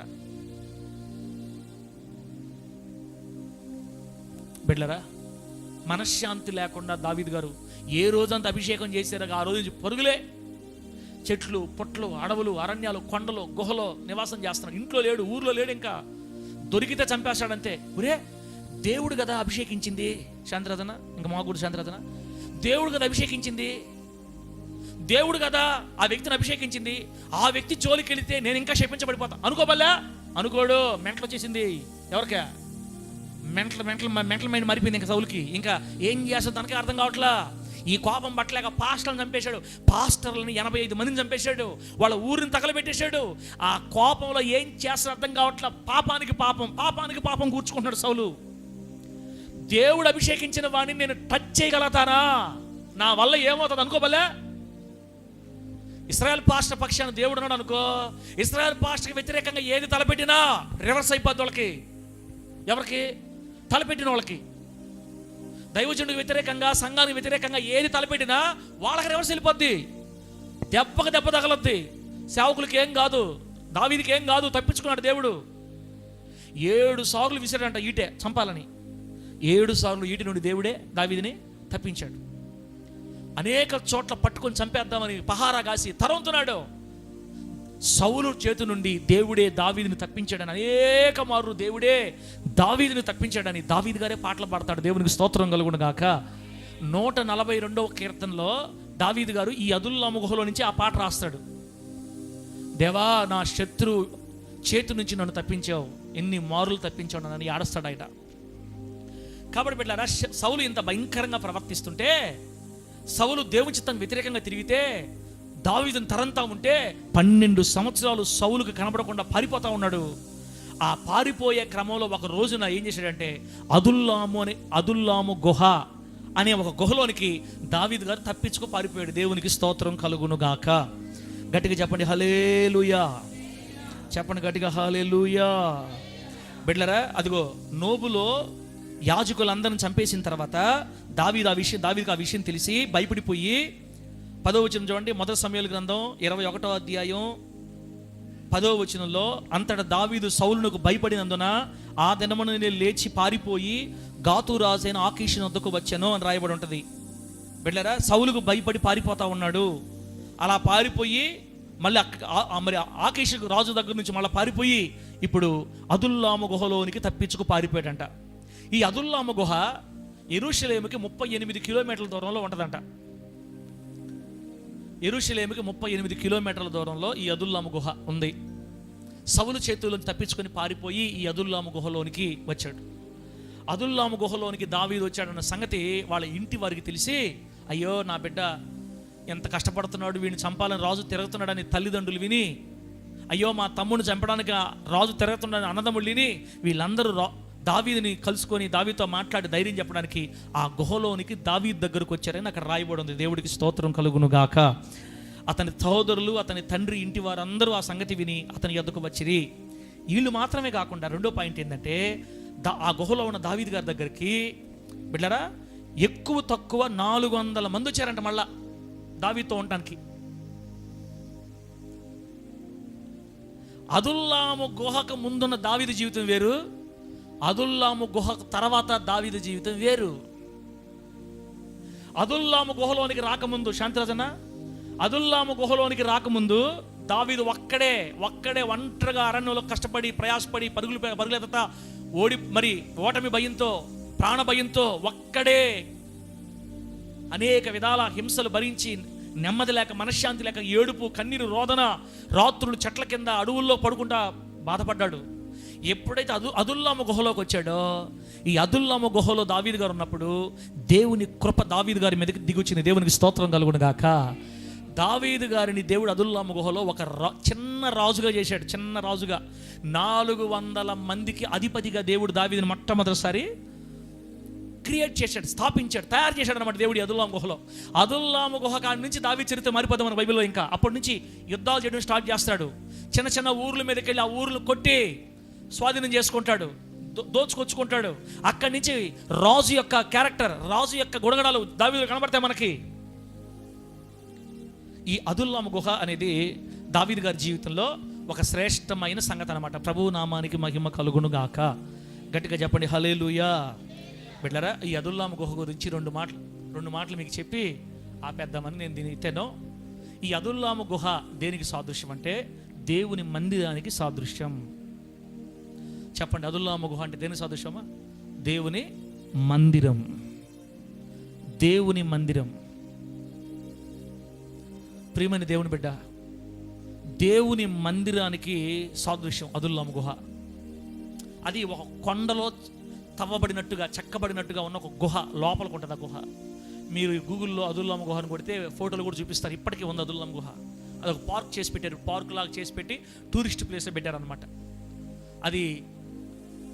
బిడ్డలారా, మనశ్శాంతి లేకుండా దావీదు గారు ఏ రోజంతా అభిషేకం చేశారో ఆ రోజు నుంచి పరుగులే. చెట్లు, పుట్లు, అడవులు, అరణ్యాలు, కొండలు, గుహలో నివాసం చేస్తున్నాడు. ఇంట్లో లేడు, ఊర్లో లేడు. ఇంకా దొరికితే చంపేస్తాడంతే. ఒరే, దేవుడు కదా అభిషేకించింది శాంతిరథన, ఇంకా మాగుడు శాంతిరథన, దేవుడు కదా అభిషేకించింది, దేవుడు కదా ఆ వ్యక్తిని అభిషేకించింది, ఆ వ్యక్తి జోలికి వెళితే నేను ఇంకా శపించబడిపోతా అనుకోబల్లా. అనుకోడు. మెంటలు వచ్చేసింది. ఎవరికా? మెంటల్ మైండ్ మారిపోయింది ఇంకా సౌలుకి. ఇంకా ఏం చేస్తాడు తనకే అర్థం కావట్లా. ఈ కోపం పట్టలేక పాస్టర్లను చంపేశాడు. పాస్టర్లని 85 మందిని చంపేశాడు. వాళ్ళ ఊరిని తగలబెట్టేశాడు. ఆ కోపంలో ఏం చేస్తాడు అర్థం కావట్లా. పాపానికి పాపం కూర్చుకుంటున్నాడు సౌలు. దేవుడు అభిషేకించిన వాడిని నేను టచ్ చేయగలుగుతానా? నా వల్ల ఏమవుతుంది అనుకోబలే. ఇశ్రాయేల్ పాస్టర్ పక్షాన దేవుడు ఉన్నాడు అనుకో, ఇశ్రాయేల్ పాస్టర్కి వ్యతిరేకంగా ఏది తలపెట్టినా రివర్స్ అయిపోద్ది వాళ్ళకి. ఎవరికి? తలపెట్టిన వాళ్ళకి. దైవజనుడికి వ్యతిరేకంగా, సంఘానికి వ్యతిరేకంగా ఏది తలపెట్టినా వాళ్ళకి రివర్స్ వెళ్ళిపోద్ది. దెబ్బ తగలొద్ది. సేవకులకి ఏం కాదు, దావీదుకి ఏం కాదు, తప్పించుకున్నాడు దేవుడు. 7 సార్లు విసిరాడంట ఈటే చంపాలని. 7 సార్లు ఈటి నుండి దేవుడే దావీదుని తప్పించాడు. అనేక చోట్ల పట్టుకొని చంపేద్దామని పహారా కాసి తరుముతున్నాడు. సౌలు చేతి నుండి దేవుడే దావీదుని తప్పించాడని, అనేక మార్లు దేవుడే దావీదుని తప్పించాడని దావీదు గారే పాటలు పాడతాడు. దేవునికి స్తోత్రం కలుగును గాక. 142వ కీర్తనలో దావీదు గారు ఈ అదుల్లాము గుహలో నుంచి ఆ పాట రాస్తాడు. దేవా, నా శత్రు చేతి నుంచి నన్ను తప్పించావు, ఎన్ని మారులు తప్పించావు నన్ను ఆడస్తాడు ఆయన. కాబట్టి బిడ్డలారా, సౌలు ఇంత భయంకరంగా ప్రవర్తిస్తుంటే, సౌలు దేవుని చిత్తం వ్యతిరేకంగా తిరిగితే, దావీదుని తరంతా ఉంటే 12 సంవత్సరాలు సౌలుకి కనబడకుండా పారిపోతా ఉన్నాడు. ఆ పారిపోయే క్రమంలో ఒక రోజున ఏం చేశాడంటే, అదుల్లాము గుహ అనే ఒక గుహలోనికి దావీదు గారు తప్పించుకు పారిపోయాడు. దేవునికి స్తోత్రం కలుగును గాక. గట్టిగా చెప్పండి హల్లెలూయా. చెప్పండి గట్టిగా హల్లెలూయా. బిడ్డలారా, అదిగో నోబులో యాజకులందరిని చంపేసిన తర్వాత దావీదుకి ఆ విషయం తెలిసి భయపడిపోయి 10వ వచనం చూడండి. 1 సమూయేలు గ్రంథం 21వ అధ్యాయం 10వ వచనంలో, అంతటా దావీదు సౌలునకు భయపడినందున ఆ దినమున నేను లేచి పారిపోయి గాతు రాజైన ఆకీషు వద్దకు వచ్చాను అని రాయబడి ఉంటుంది. బిడ్డలారా, సౌలుకు భయపడి పారిపోతా ఉన్నాడు. అలా పారిపోయి మళ్ళీ మరి ఆకీషు రాజు దగ్గర నుంచి మళ్ళీ పారిపోయి ఇప్పుడు అదుల్లాము గుహలోనికి తప్పించుకు పారిపోయాడంట. ఈ అదుల్లాము గుహ యెరూషలేముకి 38 కిలోమీటర్ల దూరంలో ఉంటుందంట. యెరూషలేముకి 38 కిలోమీటర్ల దూరంలో ఈ అదుల్లాము గుహ ఉంది. సౌలు చేతులను తప్పించుకొని పారిపోయి ఈ అదుల్లాము గుహలోనికి వచ్చాడు. అదుల్లాము గుహలోనికి దావీదు వచ్చాడన్న సంగతి వాళ్ళ ఇంటి వారికి తెలిసి, అయ్యో నా బిడ్డ ఎంత కష్టపడుతున్నాడు, వీడిని చంపాలని రాజు తిరుగుతున్నాడని తల్లిదండ్రులు విని, అయ్యో మా తమ్ముడిని చంపడానికి రాజు తిరుగుతున్నాడని అన్నదమ్ములు విని, వీళ్ళందరూ దావీదుని కలుసుకొని దావీదుతో మాట్లాడి ధైర్యం చెప్పడానికి ఆ గుహలోనికి దావీదు దగ్గరకు వచ్చారని అక్కడ రాయబడి ఉంది. దేవుడికి స్తోత్రం కలుగును గాక. అతని సహోదరులు, అతని తండ్రి, ఇంటి వారందరూ ఆ సంగతి విని అతని యొద్దకు వచ్చిరి. వీళ్ళు మాత్రమే కాకుండా రెండో పాయింట్ ఏంటంటే, ఆ గుహలో ఉన్న దావీదు గారి దగ్గరికి బిడ్డరా ఎక్కువ తక్కువ 400 మంది వచ్చారంట మళ్ళా దావీదుతో ఉండటానికి. అదుల్లాము గుహకు ముందున్న దావీదు జీవితం వేరు, అదుల్లాము గుహ తర్వాత దావీదు జీవితం వేరు. అదుల్లాము గుహలోనికి రాకముందు, శాంతిరాజన, అదుల్లాము గుహలోనికి రాకముందు దావీదు ఒక్కడే ఒంటరిగా అరణ్యంలో కష్టపడి ప్రయాసపడి పరుగులెత్త ఓటమి భయంతో, ప్రాణ భయంతో ఒక్కడే అనేక విధాల హింసలు భరించి నెమ్మది లేక, మనశ్శాంతి లేక, ఏడుపు, కన్నీరు, రోదన, రాత్రులు చెట్ల కింద అడవుల్లో పడుకుంటా బాధపడ్డాడు. ఎప్పుడైతే అదుల్లాము గుహలోకి వచ్చాడో, ఈ అదుల్లాము గుహలో దావీదు గారు ఉన్నప్పుడు దేవుని కృప దావీదు గారి మీదకి దిగొచ్చింది. దేవునికి స్తోత్రం కలుగును గాక. దావీదు గారిని దేవుడు అదుల్లాము గుహలో ఒక చిన్న రాజుగా చేశాడు. చిన్న రాజుగా 400 మందికి అధిపతిగా దేవుడు దావీదుని మొట్టమొదటిసారి క్రియేట్ చేశాడు, స్థాపించాడు, తయారు చేశాడు అనమాట దేవుడు అదుల్లాము గుహలో. అదుల్లాము గుహ కాడి నుంచి దావీదు చరిత్ర మారిపోతాం మన బైబిల్లో. ఇంకా అప్పటి నుంచి యుద్ధాలు చేయడం స్టార్ట్ చేస్తాడు. చిన్న చిన్న ఊర్ల మీదకి వెళ్ళి ఆ ఊర్లు కొట్టి స్వాధీనం చేసుకుంటాడు, దోచుకొచ్చుకుంటాడు. అక్కడి నుంచి రాజు యొక్క క్యారెక్టర్, రాజు యొక్క గుణగణాలు దావీదులో కనబడతాయి మనకి. ఈ అదుల్లాము గుహ అనేది దావీదు గారి జీవితంలో ఒక శ్రేష్టమైన సంగతి అనమాట. ప్రభువు నామానికి మహిమ కలుగును గాక. గట్టిగా చెప్పండి హల్లెలూయా. బిడ్డలారా, ఈ అదుల్లాము గుహ గురించి రెండు మాటలు మీకు చెప్పి ఆపేద్దామని నేను దీన్ని ఎత్తాను. ఈ అదుల్లాము గుహ దేనికి సాదృశ్యం అంటే దేవుని మందిరానికి సాదృశ్యం. చెప్పండి, అదుల్లాము గుహ అంటే దేనికి సాదృశ్యమా? దేవుని మందిరం. దేవుని మందిరం. ప్రియమైన దేవుని బిడ్డ, దేవుని మందిరానికి సాదృశ్యం అదుల్లాము గుహ. అది ఒక కొండలో తవ్వబడినట్టుగా, చెక్కబడినట్టుగా ఉన్న ఒక గుహ, లోపలికి ఉంటుంది ఆ గుహ. మీరు గూగుల్లో అదుల్లాము గుహ అని కొడితే ఫోటోలు కూడా చూపిస్తారు. ఇప్పటికీ ఉంది అదుల్లాము గుహ. అదొక పార్క్ చేసి పెట్టారు, పార్క్ లాగా చేసి పెట్టి టూరిస్ట్ ప్లేస్లో పెట్టారనమాట. అది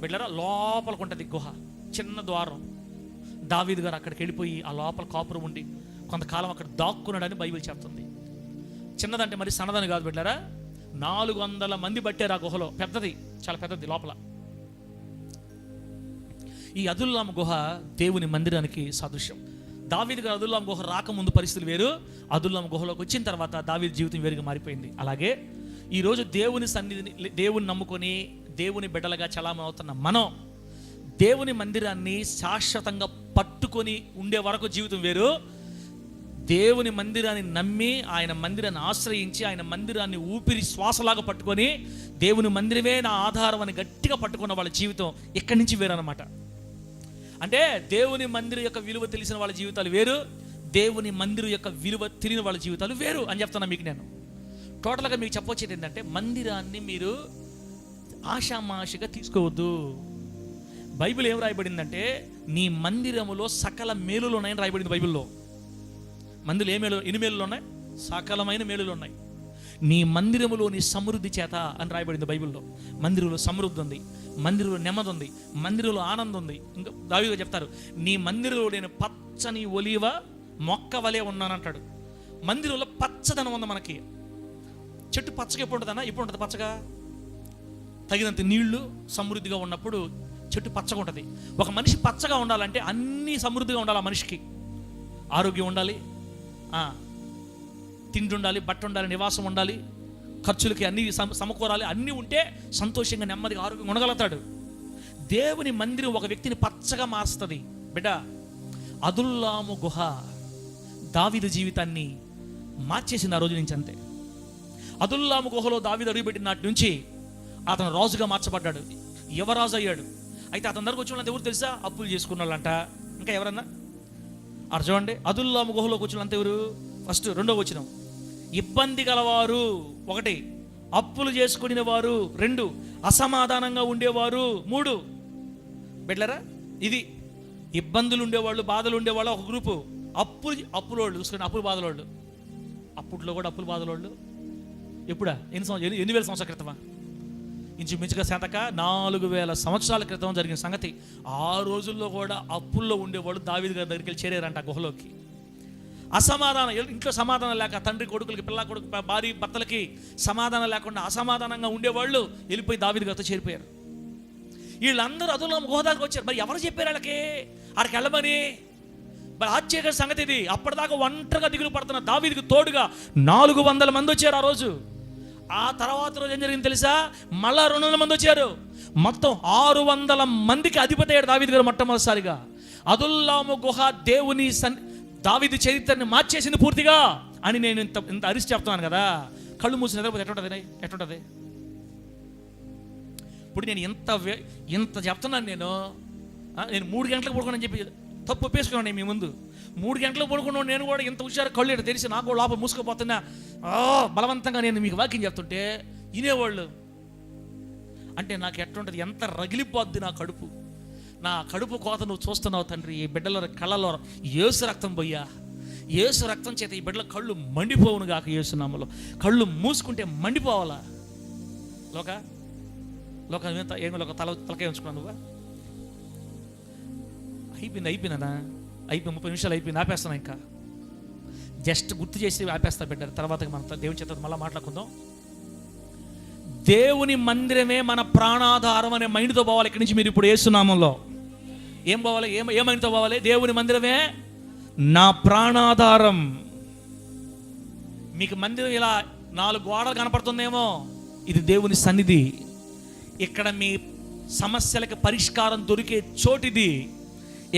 బిడ్డలారా లోపలికి ఉంటుంది గుహ, చిన్న ద్వారం. దావీదు గారు అక్కడికి వెళ్ళిపోయి ఆ లోపల కాపురం ఉండి కొంతకాలం అక్కడ దాక్కున్నాడని బైబిల్ చెప్తుంది. చిన్నదంటే మరి సన్నదని కాదు బిడ్డలారా, 400 మంది పట్టారు ఆ గుహలో. పెద్దది, చాలా పెద్దది లోపల. ఈ అదుల్లాము గుహ దేవుని మందిరానికి సాదృశ్యం. దావీదు గారు అదుల్లాము గుహ రాకముందు పరిస్థితులు వేరు, అదుల్లాము గుహలోకి వచ్చిన తర్వాత దావీదు జీవితం వేరుగా మారిపోయింది. అలాగే ఈరోజు దేవుని సన్నిధిని, దేవుని నమ్ముకొని దేవుని బిడ్డలుగా చలామణి అవుతున్న మనం దేవుని మందిరాన్ని శాశ్వతంగా పట్టుకొని ఉండే వరకు జీవితం వేరు. దేవుని మందిరాన్ని నమ్మి, ఆయన మందిరాన్ని ఆశ్రయించి, ఆయన మందిరాన్ని ఊపిరి శ్వాసలాగా పట్టుకొని దేవుని మందిరమే నా ఆధారం అని గట్టిగా పట్టుకున్న వాళ్ళ జీవితం ఇక్కడి నుంచి వేరు అనమాట. అంటే దేవుని మందిరం యొక్క విలువ తెలిసిన వాళ్ళ జీవితాలు వేరు, దేవుని మందిరం యొక్క విలువ తెలియని వాళ్ళ జీవితాలు వేరు అని చెప్తున్నా మీకు నేను. టోటల్గా మీకు చెప్పొచ్చేది ఏంటంటే, మందిరాన్ని మీరు ఆషామాషిగా తీసుకోవద్దు. బైబిల్ ఏం రాయబడిందంటే, నీ మందిరములో సకల మేలులు ఉన్నాయని రాయబడింది బైబిల్లో. మందిలో ఎన్ని మేలులు ఉన్నాయి? సకలమైన మేలులు ఉన్నాయి. నీ మందిరములోని సమృద్ధి చేత అని రాయబడింది బైబిల్లో. మందిరంలో సమృద్ధి ఉంది, మందిరంలో నెమ్మది ఉంది, మందిరంలో ఆనందం ఉంది. ఇంకా దావీదు చెప్తారు, నీ మందిరంలో నేను పచ్చని ఒలీవ మొక్క వలె ఉన్నానంటాడు. మందిరంలో పచ్చదనం ఉంది మనకి. చెట్టు పచ్చగా ఎప్పుడు ఉంటుందన్నా? ఇప్పుడు ఉంటుంది పచ్చగా, తగినంత నీళ్లు సమృద్ధిగా ఉన్నప్పుడు చెట్టు పచ్చగా ఉంటుంది. ఒక మనిషి పచ్చగా ఉండాలంటే అన్నీ సమృద్ధిగా ఉండాలి. ఆ మనిషికి ఆరోగ్యం ఉండాలి, తిండి ఉండాలి, బట్ట ఉండాలి, నివాసం ఉండాలి, ఖర్చులకి అన్నీ సమకూరాలి. అన్నీ ఉంటే సంతోషంగా, నెమ్మదిగా, ఆరోగ్యంగా ఉండగలుగుతాడు. దేవుని మందిరం ఒక వ్యక్తిని పచ్చగా మారుస్తుంది. బిడ్డ, అదుల్లాము గుహ దావీదు జీవితాన్ని మార్చేసింది ఆ రోజు నుంచి. అంతే. అదుల్లాము గుహలో దావీదు అడుగుపెట్టిన నాటి నుంచి అతను రాజుగా మార్చబడ్డాడు, యువరాజు అయ్యాడు. అయితే అతని దగ్గరకు వచ్చిన వాళ్ళంతా ఎవరు తెలుసా? అప్పులు చేసుకున్న వాళ్ళంట. ఇంకా ఎవరన్నా చూడండి, అదుల్లాము గుహలోకి వచ్చిన అంత ఎవరు? ఫస్ట్ 2వ వచనం, ఇబ్బంది గలవారు 1, అప్పులు చేసుకునే వారు 2, అసమాధానంగా ఉండేవారు 3. బిడ్డలారా, ఇది ఇబ్బందులు ఉండేవాళ్ళు, బాధలు ఉండేవాళ్ళు ఒక గ్రూపు. అప్పులోళ్ళు చూసుకోండి, అప్పులు బాధలోళ్ళు. అప్పట్లో కూడా అప్పులు బాధలోళ్ళు. ఎప్పుడా? ఎన్ని వేల సంవత్సరాల క్రితమా? ఇంచుమించుగా 4000 సంవత్సరాల క్రితం జరిగిన సంగతి. ఆ రోజుల్లో కూడా అప్పుల్లో ఉండేవాళ్ళు దావీదు గారి దగ్గరికి వెళ్ళి చేరారంట గుహలోకి. అసమాధానం, ఇంట్లో సమాధానం లేక, తండ్రి కొడుకులకి, పిల్ల కొడుకు, భార్య భర్తలకి సమాధానం లేకుండా అసమాధానంగా ఉండేవాళ్ళు వెళ్ళిపోయి దావీదు గారితో చేరిపోయారు. వీళ్ళందరూ అదుల్లాము గుహ దగ్గరకు వచ్చారు. మరి ఎవరు చెప్పారు వాళ్ళకి అక్కడికి వెళ్ళమని? మరి ఆశ్చర్య సంగతి ఇది. అప్పటిదాకా ఒంటరిగా దిగులు పడుతున్న దావీదుకు తోడుగా 400 మంది వచ్చారు ఆ రోజు. ఆ తర్వాత రోజు ఏం జరిగింది తెలుసా? మళ్ళా 200 మంది వచ్చారు. మొత్తం 600 మందికి అధిపతి అయ్యాడు దావీదు గారు మొట్టమొదటిసారిగా. అదుల్లాము గుహ దేవుని దావీదు చరిత్రని మార్చేసింది పూర్తిగా అని నేను ఇంత అరిసి చెప్తున్నాను కదా. కళ్ళు మూసి నిద్రపోతే ఎట్లుంటుంది? ఇప్పుడు నేను ఇంత చెప్తున్నాను. నేను 3 గంటలకు పడుకున్నాను చెప్పి తప్పు ఒప్పేసుకున్నాను మీ ముందు. 3 గంటలకు పడుకున్నాను నేను కూడా. ఇంత హుషారు కళ్ళు ఎట్లా తెలిసి నాకు కూడా లోపల మూసుకుపోతున్నా. బలవంతంగా నేను మీకు వాక్యం చెప్తుంటే వినేవాళ్ళు అంటే నాకు ఎట్లుంటుంది, ఎంత రగిలిపోద్ది నా కడుపు కోత నువ్వు చూస్తున్నావు తండ్రి. ఈ బిడ్డల కళ్ళలో యేసు రక్తం పోయ్యా, యేసు రక్తం చేత ఈ బిడ్డల కళ్ళు మండిపోవును గాక. యేసు నామములో కళ్ళు మూసుకుంటే మండిపోవాలా? ఏం తలకాయ ఉంచుకున్నావు నువ్వా? అయిపోయిందా? 30 నిమిషాలు అయిపోయింది. ఆపేస్తాను. ఇంకా జస్ట్ గుర్తు చేసి ఆపేస్తా బిడ్డ. తర్వాత మన దేవుని చేత మళ్ళీ మాట్లాడుకుందాం. దేవుని మందిరమే మన ప్రాణాధారం అనే మైండ్తో పోవాలి. ఇక్కడి నుంచి మీరు ఇప్పుడు యేసు నామంలో ఏం పోవాలి? ఏ మైండ్తో పోవాలి? దేవుని మందిరమే నా ప్రాణాధారం. మీకు మందిరం ఇలా 4 గోడలు కనపడుతుందేమో, ఇది దేవుని సన్నిధి. ఇక్కడ మీ సమస్యలకు పరిష్కారం దొరికే చోటిది.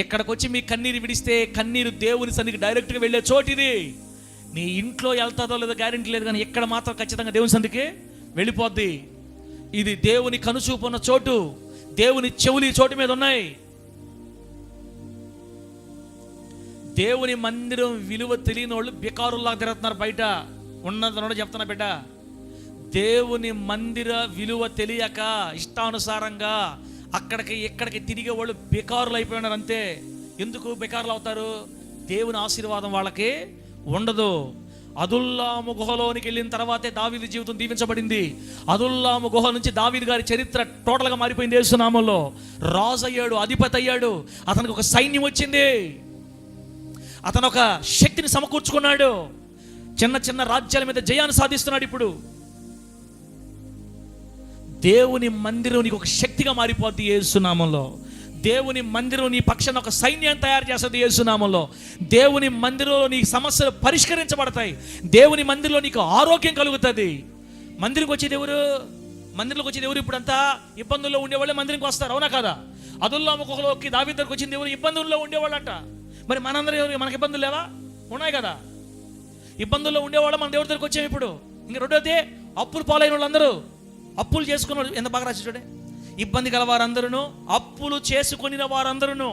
ఇక్కడికి వచ్చి మీ కన్నీరు విడిస్తే కన్నీరు దేవుని సన్నిధికి డైరెక్ట్గా వెళ్ళే చోటిది. నీ ఇంట్లో వెళ్తాదో లేదో గ్యారెంటీ లేదు, కానీ ఇక్కడ మాత్రం ఖచ్చితంగా దేవుని సన్నిధికి వెళ్ళిపోద్ది. ఇది దేవుని కనుచూపు ఉన్న చోటు. దేవుని చెవులు ఈ చోటు మీద ఉన్నాయి. దేవుని మందిరం విలువ తెలియని వాళ్ళు బికారుల్లా తిరుగుతున్నారు బయట. ఉన్నది చెప్తున్నా బిడ్డ, దేవుని మందిర విలువ తెలియక ఇష్టానుసారంగా అక్కడికి ఇక్కడికి తిరిగే వాళ్ళు బికారులు అయిపోయినారు అంతే. ఎందుకు బికారులు అవుతారు? దేవుని ఆశీర్వాదం వాళ్ళకి ఉండదు. అదుల్లాము గుహలోనికి వెళ్ళిన తర్వాతే దావీదు జీవితం దీవించబడింది. అదుల్లాము గుహ నుంచి దావీదు గారి చరిత్ర టోటల్గా మారిపోయింది. యేసు నామములో రాజు అయ్యాడు, అధిపతి అయ్యాడు. అతనికి ఒక సైన్యం వచ్చింది. అతను ఒక శక్తిని సమకూర్చుకున్నాడు. చిన్న రాజ్యాల మీద జయాన్ని సాధిస్తున్నాడు. ఇప్పుడు దేవుని మందిరం నీకు ఒక శక్తిగా మారిపోద్ది యేసు నామములో. దేవుని మందిరం నీ పక్షాన ఒక సైన్యాన్ని తయారు చేస్తుంది యేసు నామములో. దేవుని మందిరంలో నీ సమస్యలు పరిష్కరించబడతాయి. దేవుని మందిరంలో నీకు ఆరోగ్యం కలుగుతుంది. మందిరంకి వచ్చేది ఎవరు? ఇప్పుడంతా ఇబ్బందుల్లో ఉండేవాళ్ళే మందిరంకి వస్తారు, అవునా కదా? అదుల్లాము గుహలోకి దావీదు దగ్గరికి వచ్చింది ఎవరు? ఇబ్బందుల్లో ఉండేవాళ్ళంట. మరి మనందరూ మనకి ఇబ్బందులు లేవా? ఉన్నాయి కదా. ఇబ్బందుల్లో ఉండేవాళ్ళు మన దేవుడి దగ్గరికి వచ్చాము. ఇప్పుడు ఇంకా రెండోది అప్పులు పాలైన వాళ్ళందరూ, అప్పులు చేసుకున్న వాళ్ళు ఎంత బాగా రాసి చూడే. ఇబ్బంది గల వారందరూ, అప్పులు చేసుకుని వారందరూ,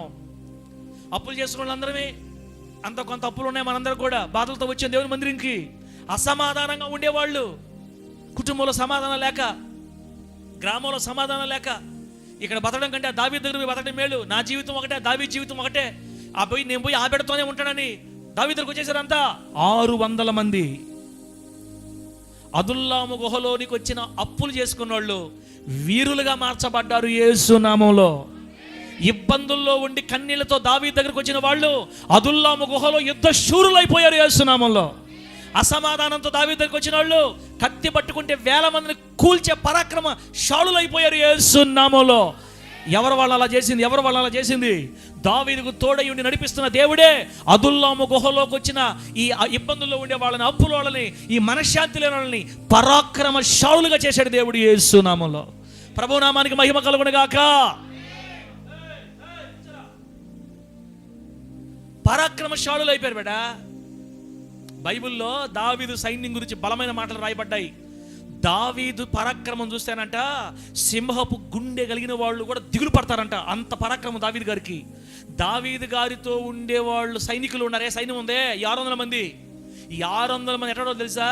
అప్పులు చేసుకున్న వాళ్ళందరమే అంత కొంత అప్పులు ఉన్నాయి మనందరూ కూడా. బాధలతో వచ్చిన దేవుని మందిరంకి అసమాధానంగా ఉండేవాళ్ళు, కుటుంబంలో సమాధానం లేక, గ్రామంలో సమాధానం లేక, ఇక్కడ బతకడం కంటే దావీదు దగ్గర బతకడం మేలు, నా జీవితం ఒకటే, దావీదు జీవితం ఒకటే, నేను పోయి ఆ బిడ్డతోనే ఉంటానని దావీదు దగ్గరికి వచ్చేసారంతా 600 మంది. అదుల్లాము గుహలోనికి వచ్చిన అప్పులు చేసుకున్న వాళ్ళు వీరులుగా మార్చబడ్డారు యేసు నామములో. ఇబ్బందుల్లో ఉండి కన్నీళ్లతో దావీదు దగ్గరకు వచ్చిన వాళ్ళు అదుల్లాము గుహలో యుద్ధ శూరులైపోయారు యేసు నామములో. అసమాధానంతో దావీదు దగ్గరకు వచ్చిన వాళ్ళు కత్తి పట్టుకుంటే 1000 మందిని కూల్చే పరాక్రమ శాలులైపోయారు యేసు నామములో. ఎవరు వాళ్ళు అలా చేసింది? దావీదుకు తోడై ఉండి నడిపిస్తున్న దేవుడే అదుల్లాము గుహలోకి వచ్చిన ఈ ఇబ్బందుల్లో ఉండే వాళ్ళని, అప్పుల వాళ్ళని, ఈ మనశ్శాంతి లేని వాళ్ళని పరాక్రమశాలులుగా చేశాడు దేవుడు యేసు నామములో. ప్రభువు నామానికి మహిమ కలుగును గాక. పరాక్రమశాలులు అయిపోయారు బిడ్డ. బైబిల్లో దావీదు సైన్యం గురించి బలమైన మాటలు రాయబడ్డాయి. దావీదు పరాక్రమం చూస్తేనంట సింహపు గుండె కలిగిన వాళ్ళు కూడా దిగులు పడతారంట. అంత పరాక్రమం దావీదు గారికి. దావీదు గారితో ఉండేవాళ్ళు సైనికులు ఉన్నారే, సైన్యం ఉందే 600 మంది. ఈ 600 మంది ఎక్కడో తెలుసా?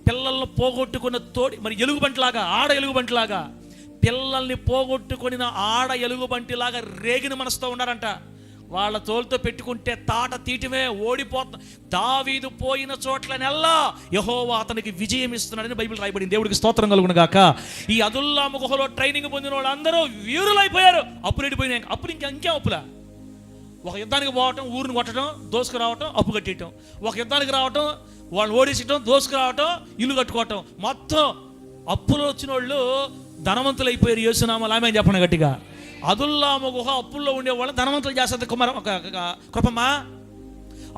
పిల్లల్ని పోగొట్టుకున్న తోడి మరి ఎలుగుబంటిలాగా, ఆడ ఎలుగుబంటిలాగా, పిల్లల్ని పోగొట్టుకున్న ఆడ ఎలుగుబంటిలాగా రేగిన మనసుతో ఉన్నారంట. వాళ్ళ తోలుతో పెట్టుకుంటే తాట తీయటమే, ఓడిపోతా. దావీదు పోయిన చోట్లనెల్లా యెహోవా అతనికి విజయం ఇస్తున్నాడని బైబిల్ రాయబడింది. దేవుడికి స్తోత్రం కలుగును గాక. ఈ అదుల్లాము గుహలో ట్రైనింగ్ పొందిన వాళ్ళందరూ వీరులైపోయారు. అప్పులు ఎండిపోయినాయి. అప్పులు ఇంకే అప్పులా? ఒక యుద్ధానికి పోవటం, ఊరిని కొట్టడం, దోసుకురావటం, అప్పు కట్టేయటం. ఒక యుద్ధానికి రావటం, వాళ్ళని ఓడించడం, దోసుకురావటం, ఇల్లు కట్టుకోవటం. మొత్తం అప్పులు వచ్చిన వాళ్ళు ధనవంతులు అయిపోయారు యేసు నామములో. ఆమేన్ చెప్పండి గట్టిగా. అదుల్లాము గుహ అప్పుల్లో ఉండేవాళ్ళు ధనవంతులు చేస్తుంది. కృపమ్మా,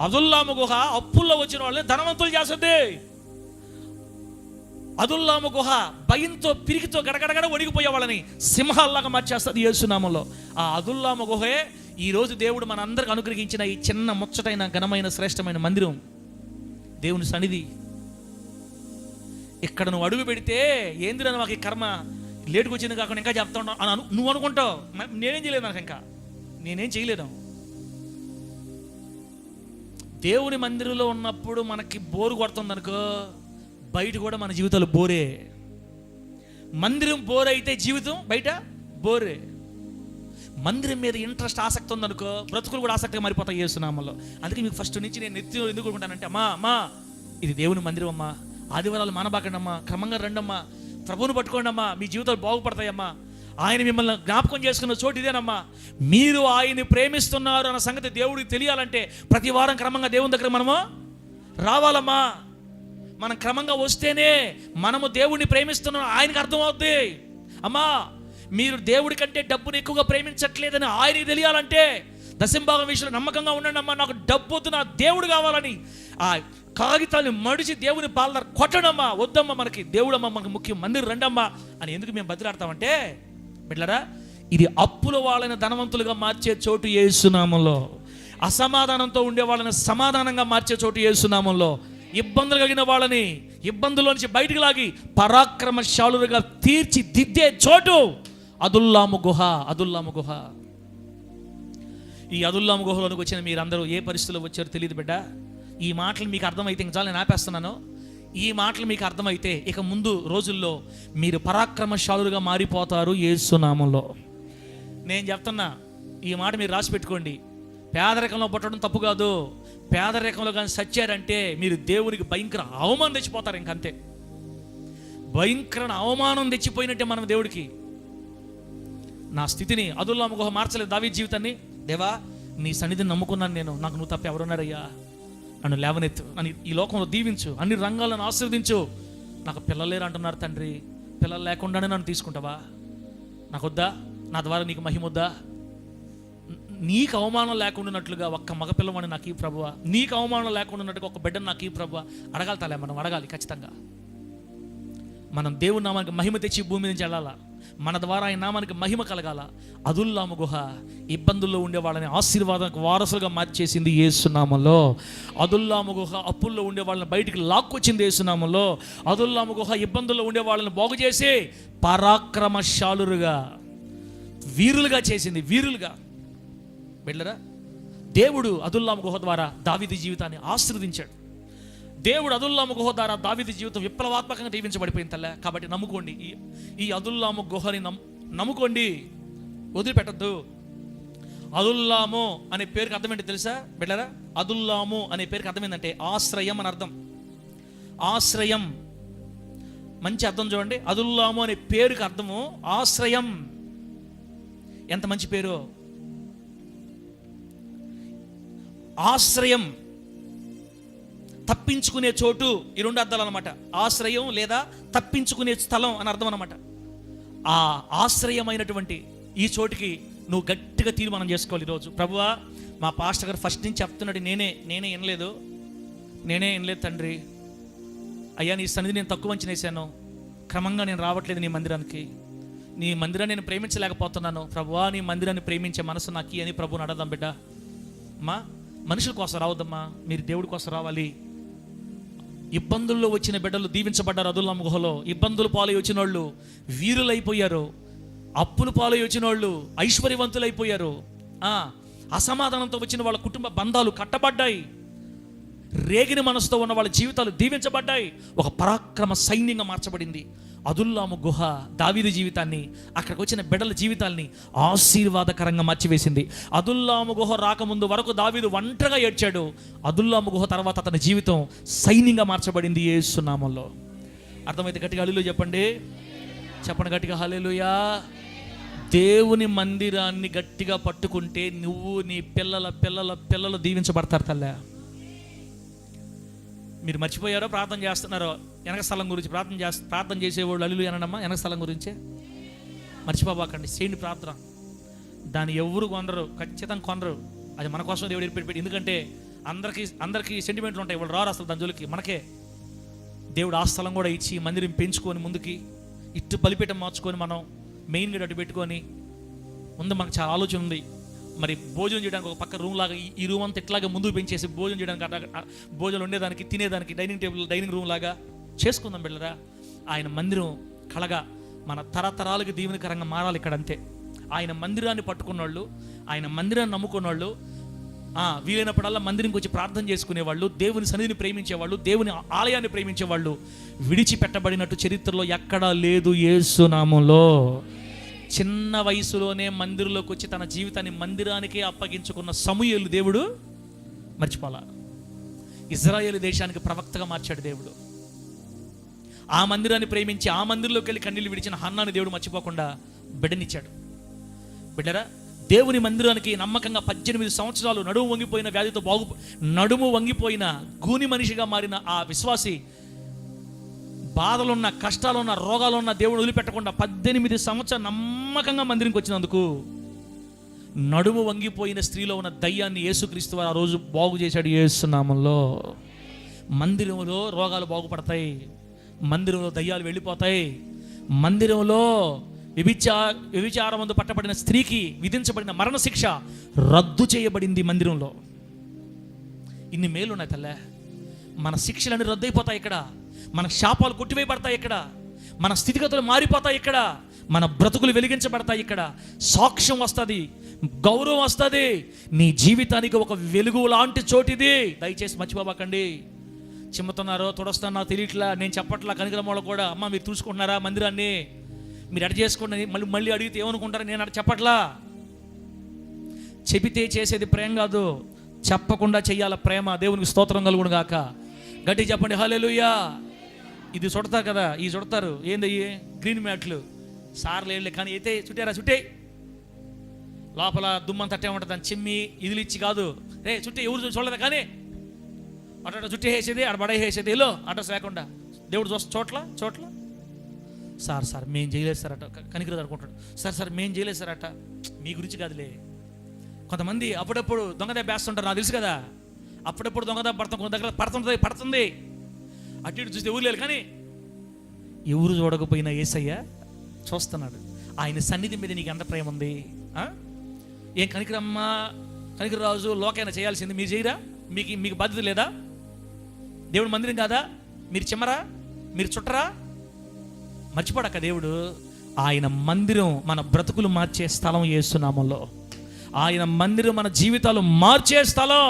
అదుల్లాము గుహ అప్పుల్లో వచ్చిన వాళ్ళని ధనవంతులు చేస్తుంది. అదుల్లాము గుహ భయంతో పిరికితో గడగడగడ వణిగిపోయే వాళ్ళని సింహాల్లాగా మార్చేస్తుంది యేసునామంలో. ఆ అదుల్లాము గుహే ఈరోజు దేవుడు మన అందరికి అనుగ్రహించిన ఈ చిన్న ముచ్చటైన ఘనమైన శ్రేష్టమైన మందిరం, దేవుని సన్నిధి. ఇక్కడ నువ్వు అడుగు పెడితే ఏందిరా మాకు ఈ కర్మ లేటుకు వచ్చింది కాకుండా ఇంకా చెప్తా ఉన్నావు అని నువ్వు అనుకుంటావు. నేనేం చేయలేదు, నాకు ఇంకా నేనేం చేయలేను. దేవుని మందిరంలో ఉన్నప్పుడు మనకి బోరు కొడుతుంది అనుకో, బయట కూడా మన జీవితాలు బోరే. మందిరం బోర్ అయితే జీవితం బయట బోరే. మందిరం మీద ఇంట్రెస్ట్ ఆసక్తి ఉందనుకో, బ్రతుకులు కూడా ఆసక్తిగా మారిపోతాయి యేసునామంలో. అందుకే మీకు ఫస్ట్ నుంచి నేను నెత్తి ఎందుకు అనుకుంటానంటే, అమ్మా ఇది దేవుని మందిరం అమ్మా, ఆదివారాలు మానబాకండి అమ్మా, క్రమంగా రండమ్మా, ప్రభువుని పట్టుకోండి అమ్మా, మీ జీవితాలు బాగుపడతాయమ్మా. ఆయన మిమ్మల్ని జ్ఞాపకం చేసుకున్న చోటు ఇదేనమ్మా. మీరు ఆయన్ని ప్రేమిస్తున్నారు అన్న సంగతి దేవుడికి తెలియాలంటే ప్రతి వారం క్రమంగా దేవుని దగ్గర మనము రావాలమ్మా. మనం క్రమంగా వస్తేనే మనము దేవుడిని ప్రేమిస్తున్నాం ఆయనకు అర్థమవుద్ది. అమ్మా మీరు దేవుడి కంటే డబ్బుని ఎక్కువగా ప్రేమించట్లేదని ఆయనకి తెలియాలంటే దశంభాగం విషయంలో నమ్మకంగా ఉండండి అమ్మా. నాకు డబ్బు వద్దు, నా దేవుడు కావాలని ఆ కాగితాన్ని మడిచి దేవుని పాలన కొట్టడమ్మా. వద్దమ్మా, మనకి దేవుడమ్మా మనకు ముఖ్యం, మందిరం రండమ్మా అని ఎందుకు మేము బదిలాడతామంటే, బిడ్డలారా ఇది అప్పుల వాళ్ళని ధనవంతులుగా మార్చే చోటు యేసునామంలో, అసమాధానంతో ఉండే వాళ్ళని సమాధానంగా మార్చే చోటు యేసునామంలో, ఇబ్బందులు కలిగిన వాళ్ళని ఇబ్బందుల్లో నుంచి బయటికి లాగి పరాక్రమశాలులుగా తీర్చిదిద్దే చోటు అదుల్లాము గుహ. అదుల్లాము గుహ. ఈ అదుల్లాము గుహలోనికి వచ్చిన మీరందరూ ఏ పరిస్థితుల్లో వచ్చారో తెలియదు బిడ్డ. ఈ మాటలు మీకు అర్థమైతే ఇంకా చాలా నేను ఆపేస్తున్నాను. ఈ మాటలు మీకు అర్థమైతే ఇక ముందు రోజుల్లో మీరు పరాక్రమశాలులుగా మారిపోతారు యేసునామంలో. నేను చెప్తున్నా, ఈ మాట మీరు రాసి పెట్టుకోండి. పేదరికంలో పుట్టడం తప్పు కాదు. పేదరికంలో కానీ సచ్చారంటే మీరు దేవునికి భయంకర అవమానం తెచ్చిపోతారు. ఇంకంతే, భయంకర అవమానం తెచ్చిపోయినట్టే మనం దేవుడికి. నా స్థితిని అదుల్లాము గుహ మార్చలేదు దావీదు జీవితాన్ని. దేవా నీ సన్నిధిని నమ్ముకున్నాను నేను, నాకు నువ్వు తప్ప ఎవరున్నారయ్యా, నన్ను లేవనెత్తు, నన్ను ఈ లోకంలో దీవించు, అన్ని రంగాలను ఆశీర్వదించు. నాకు పిల్లలు లేరు అంటున్నారు తండ్రి, పిల్లలు లేకుండానే నన్ను తీసుకుంటావా? నాకు వద్దా? నా ద్వారా నీకు మహిమ వద్దా? నీకు అవమానం లేకుండాన్నట్లుగా ఒక్క మగపిల్లవాడిని నాకు ఈ ప్రభువా, నీకు అవమానం లేకుండాన్నట్టుగా ఒక బిడ్డను నాకు ఈ ప్రభువా. అడగాలి, మనం అడగాలి ఖచ్చితంగా. మనం దేవుని నామానికి మహిమ తెచ్చి భూమి నుంచి వెళ్ళాలా, మన ద్వారా ఆయన నామానికి మహిమ కలగాల. అదుల్లాము గుహ ఇబ్బందుల్లో ఉండే వాళ్ళని ఆశీర్వాదానికి వారసులుగా మార్చేసింది యేసునామంలో. అదుల్లాము గుహ అప్పుల్లో ఉండే వాళ్ళని బయటికి లాక్కొచ్చింది యేసునామంలో. అదుల్లాము గుహ ఇబ్బందుల్లో ఉండే వాళ్ళని బాగు చేసి పరాక్రమశాలురుగా, వీరులుగా చేసింది, వీరులుగా. వెళ్ళరా, దేవుడు అదుల్లాము గుహ ద్వారా దావీదు జీవితాన్ని ఆశీర్వదించాడు. దేవుడు అదుల్లాము గుహ ద్వారా దావీదు జీవితం విప్లవాత్మకంగా దీవించబడిపోయింది తల్ల. కాబట్టి నమ్ముకోండి, ఈ అదుల్లాము గుహని నమ్ముకోండి, వదిలిపెట్టద్దు. అదుల్లాము అనే పేరుకి అర్థం ఏంటి తెలుసా బిడ్డరా? అదుల్లాము అనే పేరుకి అర్థం ఏంటంటే ఆశ్రయం అని అర్థం. ఆశ్రయం, మంచి అర్థం చూడండి. అదుల్లాము అనే పేరుకి అర్థము ఆశ్రయం. ఎంత మంచి పేరు! ఆశ్రయం, తప్పించుకునే చోటు. ఈ రెండు అర్థాలు అనమాట. ఆశ్రయం లేదా తప్పించుకునే స్థలం అని అర్థం అనమాట. ఆ ఆశ్రయమైనటువంటి ఈ చోటుకి నువ్వు గట్టిగా తీర్మానం చేసుకోవాలి ఈరోజు. ప్రభువా, మా పాస్టర్ గారు ఫస్ట్ నుంచి చెప్తున్నాడు, నేనే వినలేదు తండ్రి. అయ్యా నీ సన్నిధి నేను తక్కువ అంచనా వేశాను, క్రమంగా నేను రావట్లేదు నీ మందిరానికి, నీ మందిరాన్ని నేను ప్రేమించలేకపోతున్నాను. ప్రభువా నీ మందిరాన్ని ప్రేమించే మనసు నాకు అని ప్రభువుని అడదాం. బిడ్డ అమ్మా, మనుషుల కోసం రావద్దమ్మా, మీరు దేవుడి కోసం రావాలి. ఇబ్బందుల్లో వచ్చిన బిడ్డలు దీవించబడ్డారు అదుల్లాము గుహలో. ఇబ్బందులు పాలై వచ్చిన వాళ్ళు వీరులైపోయారు. అప్పులు పాలై వచ్చిన వాళ్ళు ఐశ్వర్యవంతులైపోయారు. అసమాధానంతో వచ్చిన వాళ్ళ కుటుంబ బంధాలు కట్టబడ్డాయి. రేగిన మనసుతో ఉన్న వాళ్ళ జీవితాలు దీవించబడ్డాయి. ఒక పరాక్రమ సైన్యంగా మార్చబడింది. అదుల్లాము గుహ దావీదు జీవితాన్ని, అక్కడికి వచ్చిన బిడ్డల జీవితాల్ని ఆశీర్వాదకరంగా మార్చివేసింది. అదుల్లాము గుహ రాకముందు వరకు దావీదు ఒంటరిగా ఏడ్చాడు. అదుల్లాము గుహ తర్వాత అతని జీవితం సైన్యంగా మార్చబడింది యేసు నామములో. అర్థమైతే గట్టిగా హల్లెలూయా చెప్పండి గట్టిగా హల్లెలూయా. దేవుని మందిరాన్ని గట్టిగా పట్టుకుంటే నువ్వు నీ పిల్లలు దీవించబడతారు తల్లా. మీరు మర్చిపోయారో ప్రార్థన చేస్తున్నారో వెనక స్థలం గురించి ప్రార్థన చేసేవాళ్ళు హల్లెలూయా అనమ్మా. వెనక స్థలం గురించే మర్చిపోబాకండి, చేయండి ప్రార్థన. దాన్ని ఎవరు కొనరు, ఖచ్చితంగా కొనరు. అది మన కోసం దేవుడు ఏర్పెట్టి. ఎందుకంటే అందరికీ సెంటిమెంట్లు ఉంటాయి, వాళ్ళు రారు అసలు దాని జోలికి. మనకే దేవుడు ఆ స్థలం కూడా ఇచ్చి మందిరం పెంచుకొని ముందుకి ఇటు బలిపీఠం మార్చుకొని మనం మెయిన్ గేట్ అటు పెట్టుకొని ముందు మనకు చాలా ఆలోచన ఉంది. మరి భోజనం చేయడానికి ఒక పక్క రూమ్ లాగా ఈ రూమ్ అంతా ఇట్లాగే ముందుకు పెంచేసి భోజనం చేయడానికి భోజనం ఉండేదానికి తినేదానికి డైనింగ్ రూమ్ లాగా చేసుకుందాం బిడ్డరా. ఆయన మందిరం కళగా మన తరతరాలకు దీవెనకరంగా మారాలి ఇక్కడ. అంతే. ఆయన మందిరాన్ని పట్టుకున్నోళ్ళు, ఆయన మందిరాన్ని నమ్ముకున్నోళ్ళు, వీలైనప్పుడల్లా మందిరంకి వచ్చి ప్రార్థన చేసుకునేవాళ్ళు, దేవుని సన్నిధిని ప్రేమించేవాళ్ళు, దేవుని ఆలయాన్ని ప్రేమించేవాళ్ళు విడిచిపెట్టబడినట్టు చరిత్రలో ఎక్కడా లేదు. యేసు నామములో చిన్న వయసులోనే మందిరంలోకి వచ్చి తన జీవితాన్ని మందిరానికే అప్పగించుకున్న సమూయేలు దేవుడు మర్చిపోలా. ఇజ్రాయేలు దేశానికి ప్రవక్తగా మార్చాడు దేవుడు. ఆ మందిరాన్ని ప్రేమించి ఆ మందిరంలోకి వెళ్ళి కన్నీళ్ళు విడిచిన హన్నాని దేవుడు మర్చిపోకుండా బిడ్డనిచ్చాడు. బిడ్డరా, దేవుని మందిరానికి నమ్మకంగా 18 సంవత్సరాలు నడుము వంగిపోయిన వ్యాధితో నడుము వంగిపోయిన గూని మనిషిగా మారిన ఆ విశ్వాసి బాధలున్న, కష్టాలున్న, రోగాలున్న దేవుడు వదిలిపెట్టకుండా 18 సంవత్సరాలు నమ్మకంగా మందిరంకి వచ్చినందుకు నడుము వంగిపోయిన స్త్రీలో ఉన్న దయ్యాన్ని యేసుక్రీస్తు వారు ఆ రోజు బాగు చేశాడు. యేసు నామములో మందిరంలో రోగాలు బాగుపడతాయి, మందిరంలో దయ్యాలు వెళ్ళిపోతాయి, మందిరంలో వ్యభిచారమందు పట్టబడిన స్త్రీకి విధించబడిన మరణశిక్ష రద్దు చేయబడింది మందిరంలో. ఇన్ని మేలు ఉన్నాయి తల్లే. మన శిక్షలన్నీ రద్దు అయిపోతాయి ఇక్కడ, మన శాపాలు కొట్టివేయబడతాయి ఇక్కడ, మన స్థితిగతులు మారిపోతాయి ఇక్కడ, మన బ్రతుకులు వెలిగించబడతాయి ఇక్కడ, సాక్ష్యం వస్తుంది, గౌరవం వస్తుంది, నీ జీవితానికి ఒక వెలుగు లాంటి చోటిది. దయచేసి మర్చిపోబాకండి. చిమ్ముతున్నారో తుడస్తున్నా నాకు తెలియట్లా, నేను చెప్పట్లా. కనికరం వాళ్ళు కూడా అమ్మ మీరు చూసుకుంటున్నారా మందిరాన్ని, మీరు అడ చేసుకోండి, మళ్ళీ అడిగితే ఏమనుకుంటారా, నేను అడ చెప్పట్లా. చెబితే చేసేది ప్రేమ కాదు, చెప్పకుండా చెయ్యాల ప్రేమ. దేవునికి స్తోత్రం కలుగును గాక. గట్టి చెప్పండి హల్లెలూయా. ఇది చుడతారు కదా, ఈ చుడతారు ఏంది గ్రీన్ మ్యాట్లు సార్లు ఏళ్ళే, కానీ అయితే చుట్టారా, చుట్టే లోపల దుమ్మని తట్టే ఉంటుంది, దాన్ని చిమ్మి ఇదిలిచ్చి కాదు, రే చుట్టే ఎవరు చూడలేదు, కానీ అట చుట్టే వేసేది ఆడ బడ వేసేది ఎల్లో అడ్రస్ లేకుండా దేవుడు చోట్ల సార్ మేము చేయలేదు సార్ అట, కనికరాదు అనుకుంటాడు. సార్ మేము చేయలేదు సార్ అట. మీ గురించి కాదులే. కొంతమంది అప్పుడప్పుడు దొంగదెబ్బ వేస్తుంటారు, నాకు తెలుసు కదా. అప్పుడప్పుడు దొంగదెబ్బ పడుతుంది, కొంత దగ్గర పడుతుంది అటు ఇటు చూస్తే ఎవరు లేదు, కానీ ఎవరు చూడకపోయినా యేసయ్య చూస్తున్నాడు. ఆయన సన్నిధి మీద నీకు ఎంత ప్రేమ ఉంది. ఏం కనికరాజు లోకైనా చేయాల్సింది మీరు చేయరా? మీకు బాధ్యత లేదా? దేవుడు మందిరం కాదా? మీరు చిమ్మరా, మీరు చుట్టరా? మర్చిపోడక్క దేవుడు. ఆయన మందిరం మన బ్రతుకులు మార్చే స్థలం యేసు నామములో. ఆయన మందిరం మన జీవితాలు మార్చే స్థలం.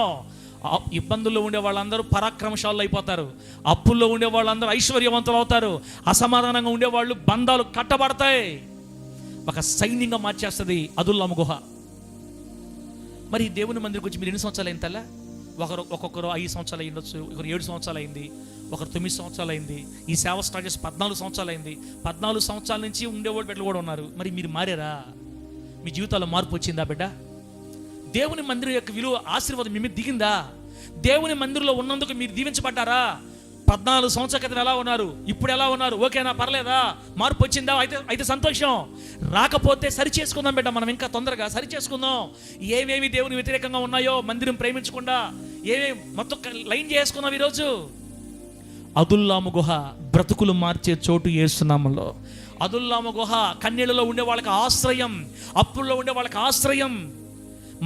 ఇబ్బందుల్లో ఉండే వాళ్ళందరూ పరాక్రమశాలు అయిపోతారు, అప్పుల్లో ఉండే వాళ్ళందరూ ఐశ్వర్యవంతులు అవుతారు, అసమాధానంగా ఉండేవాళ్ళు బంధాలు కట్టబడతాయి. ఒక సైన్యంగా మార్చేస్తుంది అదుల్లాము గుహ. మరి దేవుని మందిరం గురించి మీరు ఎన్ని సంవత్సరాలు అయింది తల్లా? ఒక్కొక్కరు 5 సంవత్సరాలు అయ్యి ఉండొచ్చు, ఒకరు 7 సంవత్సరాలు అయింది, ఒకరు 9 సంవత్సరాలు అయింది. ఈ సేవ స్టార్ట్ చేసి 14 సంవత్సరాలు అయింది. 14 సంవత్సరాల నుంచి ఉండేవాళ్ళు బిడ్డలు కూడా ఉన్నారు. మరి మీరు మారారా? మీ జీవితాల్లో మార్పు వచ్చిందా బిడ్డ? దేవుని మందిరం యొక్క విలువ, ఆశీర్వాదం మీ మీద దిగిందా? దేవుని మందిరంలో ఉన్నందుకు మీరు దీవించబడ్డారా? 14 సంవత్సరాల క్రితం ఎలా ఉన్నారు, ఇప్పుడు ఎలా ఉన్నారు? ఓకేనా, పర్లేదా? మార్పు వచ్చిందా? అయితే సంతోషం. రాకపోతే సరి చేసుకుందాం బిడ్డ, మనం ఇంకా తొందరగా సరి చేసుకుందాం. ఏమేమి దేవుని వ్యతిరేకంగా ఉన్నాయో మందిరం ప్రేమించకుండా ఏమేమి మొత్తం లైన్ చేసుకుందాం. ఈరోజు అదుల్లాము గుహ బ్రతుకులు మార్చే చోటు యేసు నామములో. అదుల్లాము గుహ కన్నీళ్ళలో ఉండే వాళ్ళకి ఆశ్రయం, అప్పుల్లో ఉండే వాళ్ళకి ఆశ్రయం,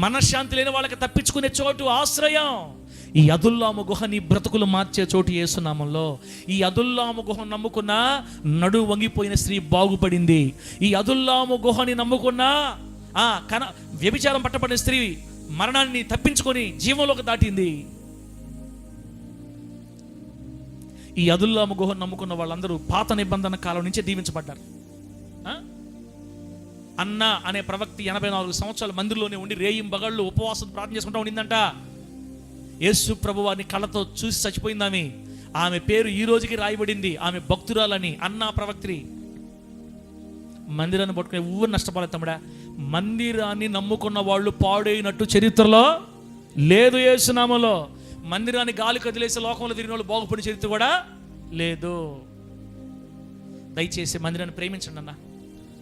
మనశ్శాంతి లేని వాళ్ళకి తప్పించుకునే చోటు ఆశ్రయం. ఈ అదుల్లాము గుహ నీ బ్రతుకులు మార్చే చోటు యేసు నామములో. ఈ అదుల్లాము గుహ నమ్ముకున్న నడు వంగిపోయిన స్త్రీ బాగుపడింది. ఈ అదుల్లాము గుహని నమ్ముకున్న వ్యభిచారం పట్టబడిన స్త్రీ మరణాన్ని తప్పించుకొని జీవంలోకి దాటింది. ఈ అదుల్లాము గుహ నమ్ముకున్న వాళ్ళందరూ పాత నిబంధన కాలం నుంచే దీవించబడ్డారు. అన్న అనే ప్రవక్తి 84 సంవత్సరాలు మందిరంలోనే ఉండి రేయింబగళ్ళు ఉపవాసం ప్రార్థన చేసుకుంటూ ఉండిందంట. యేసు ప్రభు వారిని కళ్ళతో చూసి చచ్చిపోయింది. ఆమె పేరు ఈ రోజుకి రాయబడింది. ఆమె భక్తురాలని, అన్నా ప్రవక్తి. మందిరాన్ని పట్టుకునే ఊరు నష్టపోలేదు తమ్ముడా. మందిరాన్ని నమ్ముకున్న వాళ్ళు పాడైనట్టు చరిత్రలో లేదు యేసు నామములో. మందిరాన్ని గాలి కదిలేసి లోకంలో తిరిగిన వాళ్ళు బాగుపడిన చరిత్ర కూడా లేదు. దయచేసి మందిరాన్ని ప్రేమించండి అన్న,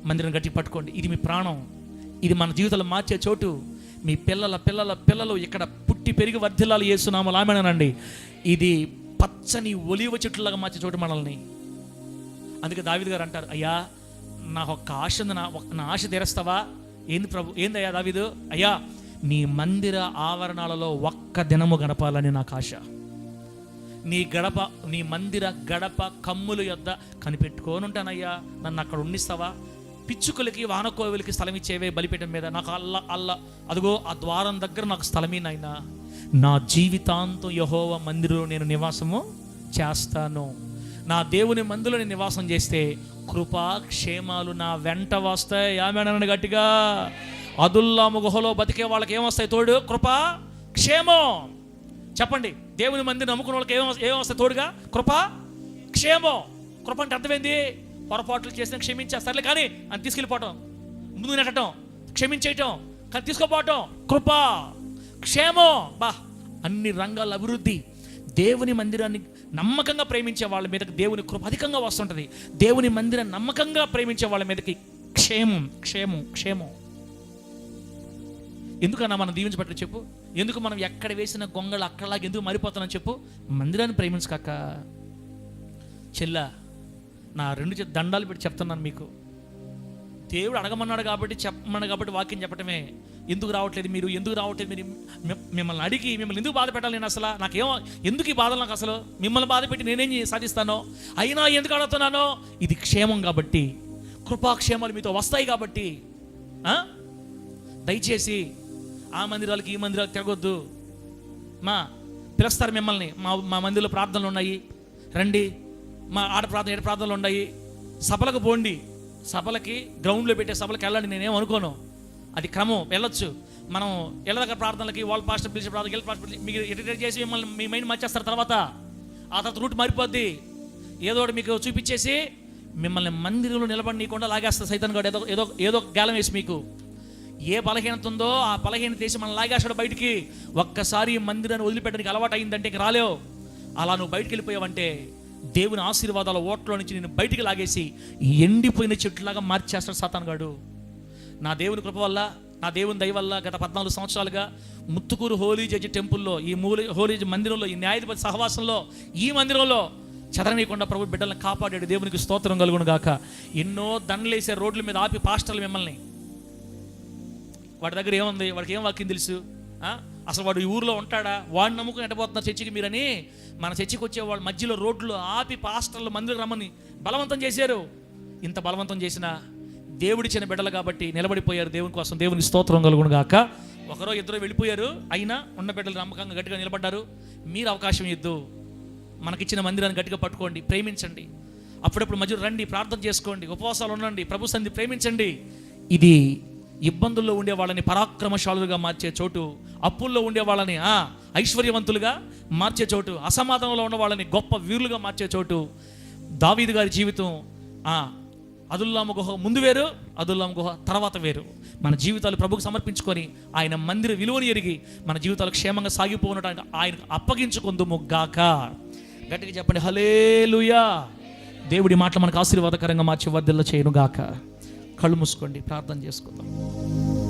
మందిరం గట్టి పట్టుకోండి. ఇది మీ ప్రాణం, ఇది మన జీవితాలు మార్చే చోటు. మీ పిల్లల పిల్లల పిల్లలు ఇక్కడ పుట్టి పెరిగి వర్ధిల్లాలి యేసు నామములో. ఆమేనండి. ఇది పచ్చని ఒలివ చెట్లులాగా మార్చే చోటు మనల్ని. అందుకే దావీదు గారు అంటారు, అయ్యా నాకు ఒక్క ఆశ ఉంది, నా ఆశ తీరుస్తావా? ఏంది ప్రభు? ఏందయ్యా దావీదు? అయ్యా నీ మందిర ఆవరణాలలో ఒక్క దినము గడపాలని నాకు ఆశ. నీ మందిర గడప కమ్ముల యొద్ద కనిపెట్టుకోనుంటానయ్యా, నన్ను అక్కడ ఉండిస్తావా? పిచ్చుకలకి వానకోవిలకి స్థలం ఇచ్చేవే బలిపీఠం మీద, నాకు అదిగో ఆ ద్వారం దగ్గర నాకు స్థలమే నాయనా. నా జీవితాంతం యెహోవా మందిరంలో నేను నివాసము చేస్తాను. నా దేవుని మందిరంలో నేను నివాసం చేస్తే కృపా క్షేమాలు నా వెంట వస్తాయి. ఆమేన్ గట్టిగా. అదుల్లాము గుహలో బతికే వాళ్ళకి ఏమొస్తాయి తోడు? కృపా క్షేమం. చెప్పండి, దేవుని మందిరం నమ్ముకున్న వాళ్ళకి ఏమొస్తాయి తోడుగా? కృపా క్షేమం. కృప అంటే అర్థమైంది, పొరపాట్లు చేసిన క్షమించేస్తారులే కానీ అని తీసుకెళ్ళిపోవటం, ముందు నెట్టడం, క్షమించేయటం కానీ తీసుకోపోవటం. కృపా క్షేమం. బా, అన్ని రంగాల అభివృద్ధి. దేవుని మందిరాన్ని నమ్మకంగా ప్రేమించే వాళ్ళ మీదకి దేవుని కృప అధికంగా వస్తుంటుంది. దేవుని మందిరాన్ని నమ్మకంగా ప్రేమించే వాళ్ళ మీదకి క్షేమం క్షేమం క్షేమం. ఎందుకన్నా మనం దీవించబట్టు చెప్పు? ఎందుకు మనం ఎక్కడ వేసిన గొంగళ అక్కడలాగా ఎందుకు మారిపోతున్నాం చెప్పు? మందిరాన్ని ప్రేమించకాక. చెల్లా, నా 2 దండాలు పెట్టి చెప్తున్నాను మీకు. దేవుడు అడగమన్నాడు కాబట్టి చెప్పమన్నాడు కాబట్టి వాక్యం చెప్పటమే. ఎందుకు రావట్లేదు మీరు? ఎందుకు రావట్లేదు మీరు? మిమ్మల్ని అడిగి మిమ్మల్ని ఎందుకు బాధ పెట్టాలి? నేను అసలు నాకేమో ఎందుకు ఈ బాధలు? నాకు అసలు మిమ్మల్ని బాధ పెట్టి నేనేం సాధిస్తానో? అయినా ఎందుకు అడుగుతున్నానో? ఇది క్షేమం కాబట్టి, కృపాక్షేమాలు మీతో వస్తాయి కాబట్టి. దయచేసి ఆ మందిరాలకి ఈ మందిరాలకు తిరగొద్దు. పిలుస్తారు మిమ్మల్ని, మా మందిరంలో ప్రార్థనలు ఉన్నాయి రండి, మా ఆడ ప్రార్థన ఏడు ప్రార్థనలు ఉన్నాయి, సభలకు పోండి. సభలకి గ్రౌండ్లో పెట్టే సభలకు వెళ్ళండి, నేనేం అనుకోను, అది క్రమం, వెళ్ళొచ్చు. మనం వెళ్ళదగ్గర ప్రార్థనలకి వాళ్ళ పాస్టర్ పిలిచే ప్రార్థనకి మీకు ఎడిటర్ చేసి మిమ్మల్ని మీ మైండ్ మార్చేస్తారు. తర్వాత ఆ తర్వాత రూట్ మారిపోద్ది. ఏదో ఒకటి మీకు చూపించేసి మిమ్మల్ని మందిరంలో నిలబడనీయకుండా లాగేస్తారు సైతాన్ గాడు. ఏదో గాలం వేసి మీకు ఏ బలహీనత ఉందో ఆ బలహీనత వేసి మనం లాగేస్తాడు బయటికి. ఒక్కసారి మందిరాన్ని వదిలిపెట్టడానికి అలవాటు అయిందంటే ఇంక రాలేవు. అలా నువ్వు బయటికి వెళ్ళిపోయావంటే దేవుని ఆశీర్వాదాల ఓట్లో నుంచి నేను బయటికి లాగేసి ఎండిపోయిన చెట్టులాగా మార్చేస్తాడు సాతాన్ గాడు. నా దేవుని కృప వల్ల, నా దేవుని దయ వల్ల గత 14 సంవత్సరాలుగా ముత్తుకూరు హోలీ జడ్జి టెంపుల్లో, ఈ హోలీ మందిరంలో, ఈ న్యాయాధిపతి సహవాసంలో, ఈ మందిరంలో చెదరనీయకుండా ప్రభు బిడ్డలను కాపాడాడు. దేవునికి స్తోత్రం కలుగును గాక. ఎన్నో దండలేసే రోడ్ల మీద ఆపి పాస్టర్లు మిమ్మల్ని, వాడి దగ్గర ఏముంది, వాడికి ఏం వాక్యం తెలుసు, అసలు వాడు ఈ ఊరిలో ఉంటాడా, వాడిని నమ్ముకుని ఎట్టబోతున్నారు చర్చికి మీరని మన చర్చికి వచ్చే వాళ్ళ మధ్యలో రోడ్లు ఆపి పాస్టర్లు మందిరం రమ్మని బలవంతం చేశారు. ఇంత బలవంతం చేసినా దేవుడిచ్చిన బిడ్డలు కాబట్టి నిలబడిపోయారు దేవుని కోసం. దేవుని స్తోత్రం కలుగును గాక. ఒకరో ఇద్దరు వెళ్ళిపోయారు, అయినా ఉన్న బిడ్డలు నమ్మకంగా గట్టిగా నిలబడ్డారు. మీరు అవకాశం ఇద్దు, మనకిచ్చిన మందిరాన్ని గట్టిగా పట్టుకోండి, ప్రేమించండి. అప్పుడప్పుడు మధ్యలో రండి, ప్రార్థన చేసుకోండి, ఉపవాసాలు ఉండండి, ప్రభు సన్నిధి ప్రేమించండి. ఇది ఇబ్బందుల్లో ఉండే వాళ్ళని పరాక్రమశాలులుగా మార్చే చోటు, అప్పుల్లో ఉండే వాళ్ళని ఐశ్వర్యవంతులుగా మార్చే చోటు, అసమాధానంలో ఉన్న వాళ్ళని గొప్ప వీరులుగా మార్చే చోటు. దావీదు గారి జీవితం అదుల్లాము గుహ ముందు వేరు, అదుల్లాము గుహ తర్వాత వేరు. మన జీవితాలు ప్రభుకు సమర్పించుకొని ఆయన మందిర విలువని ఎరిగి మన జీవితాలు క్షేమంగా సాగిపోవడానికి ఆయనకు అప్పగించుకుందుము గాక. గట్టిగా చెప్పండి హల్లెలూయా. దేవుడి మాటలు మనకు ఆశీర్వాదకరంగా మార్చి వర్ధిల్ల చేయను గాక. కళ్ళు మూసుకోండి, ప్రార్థన చేసుకుందాం.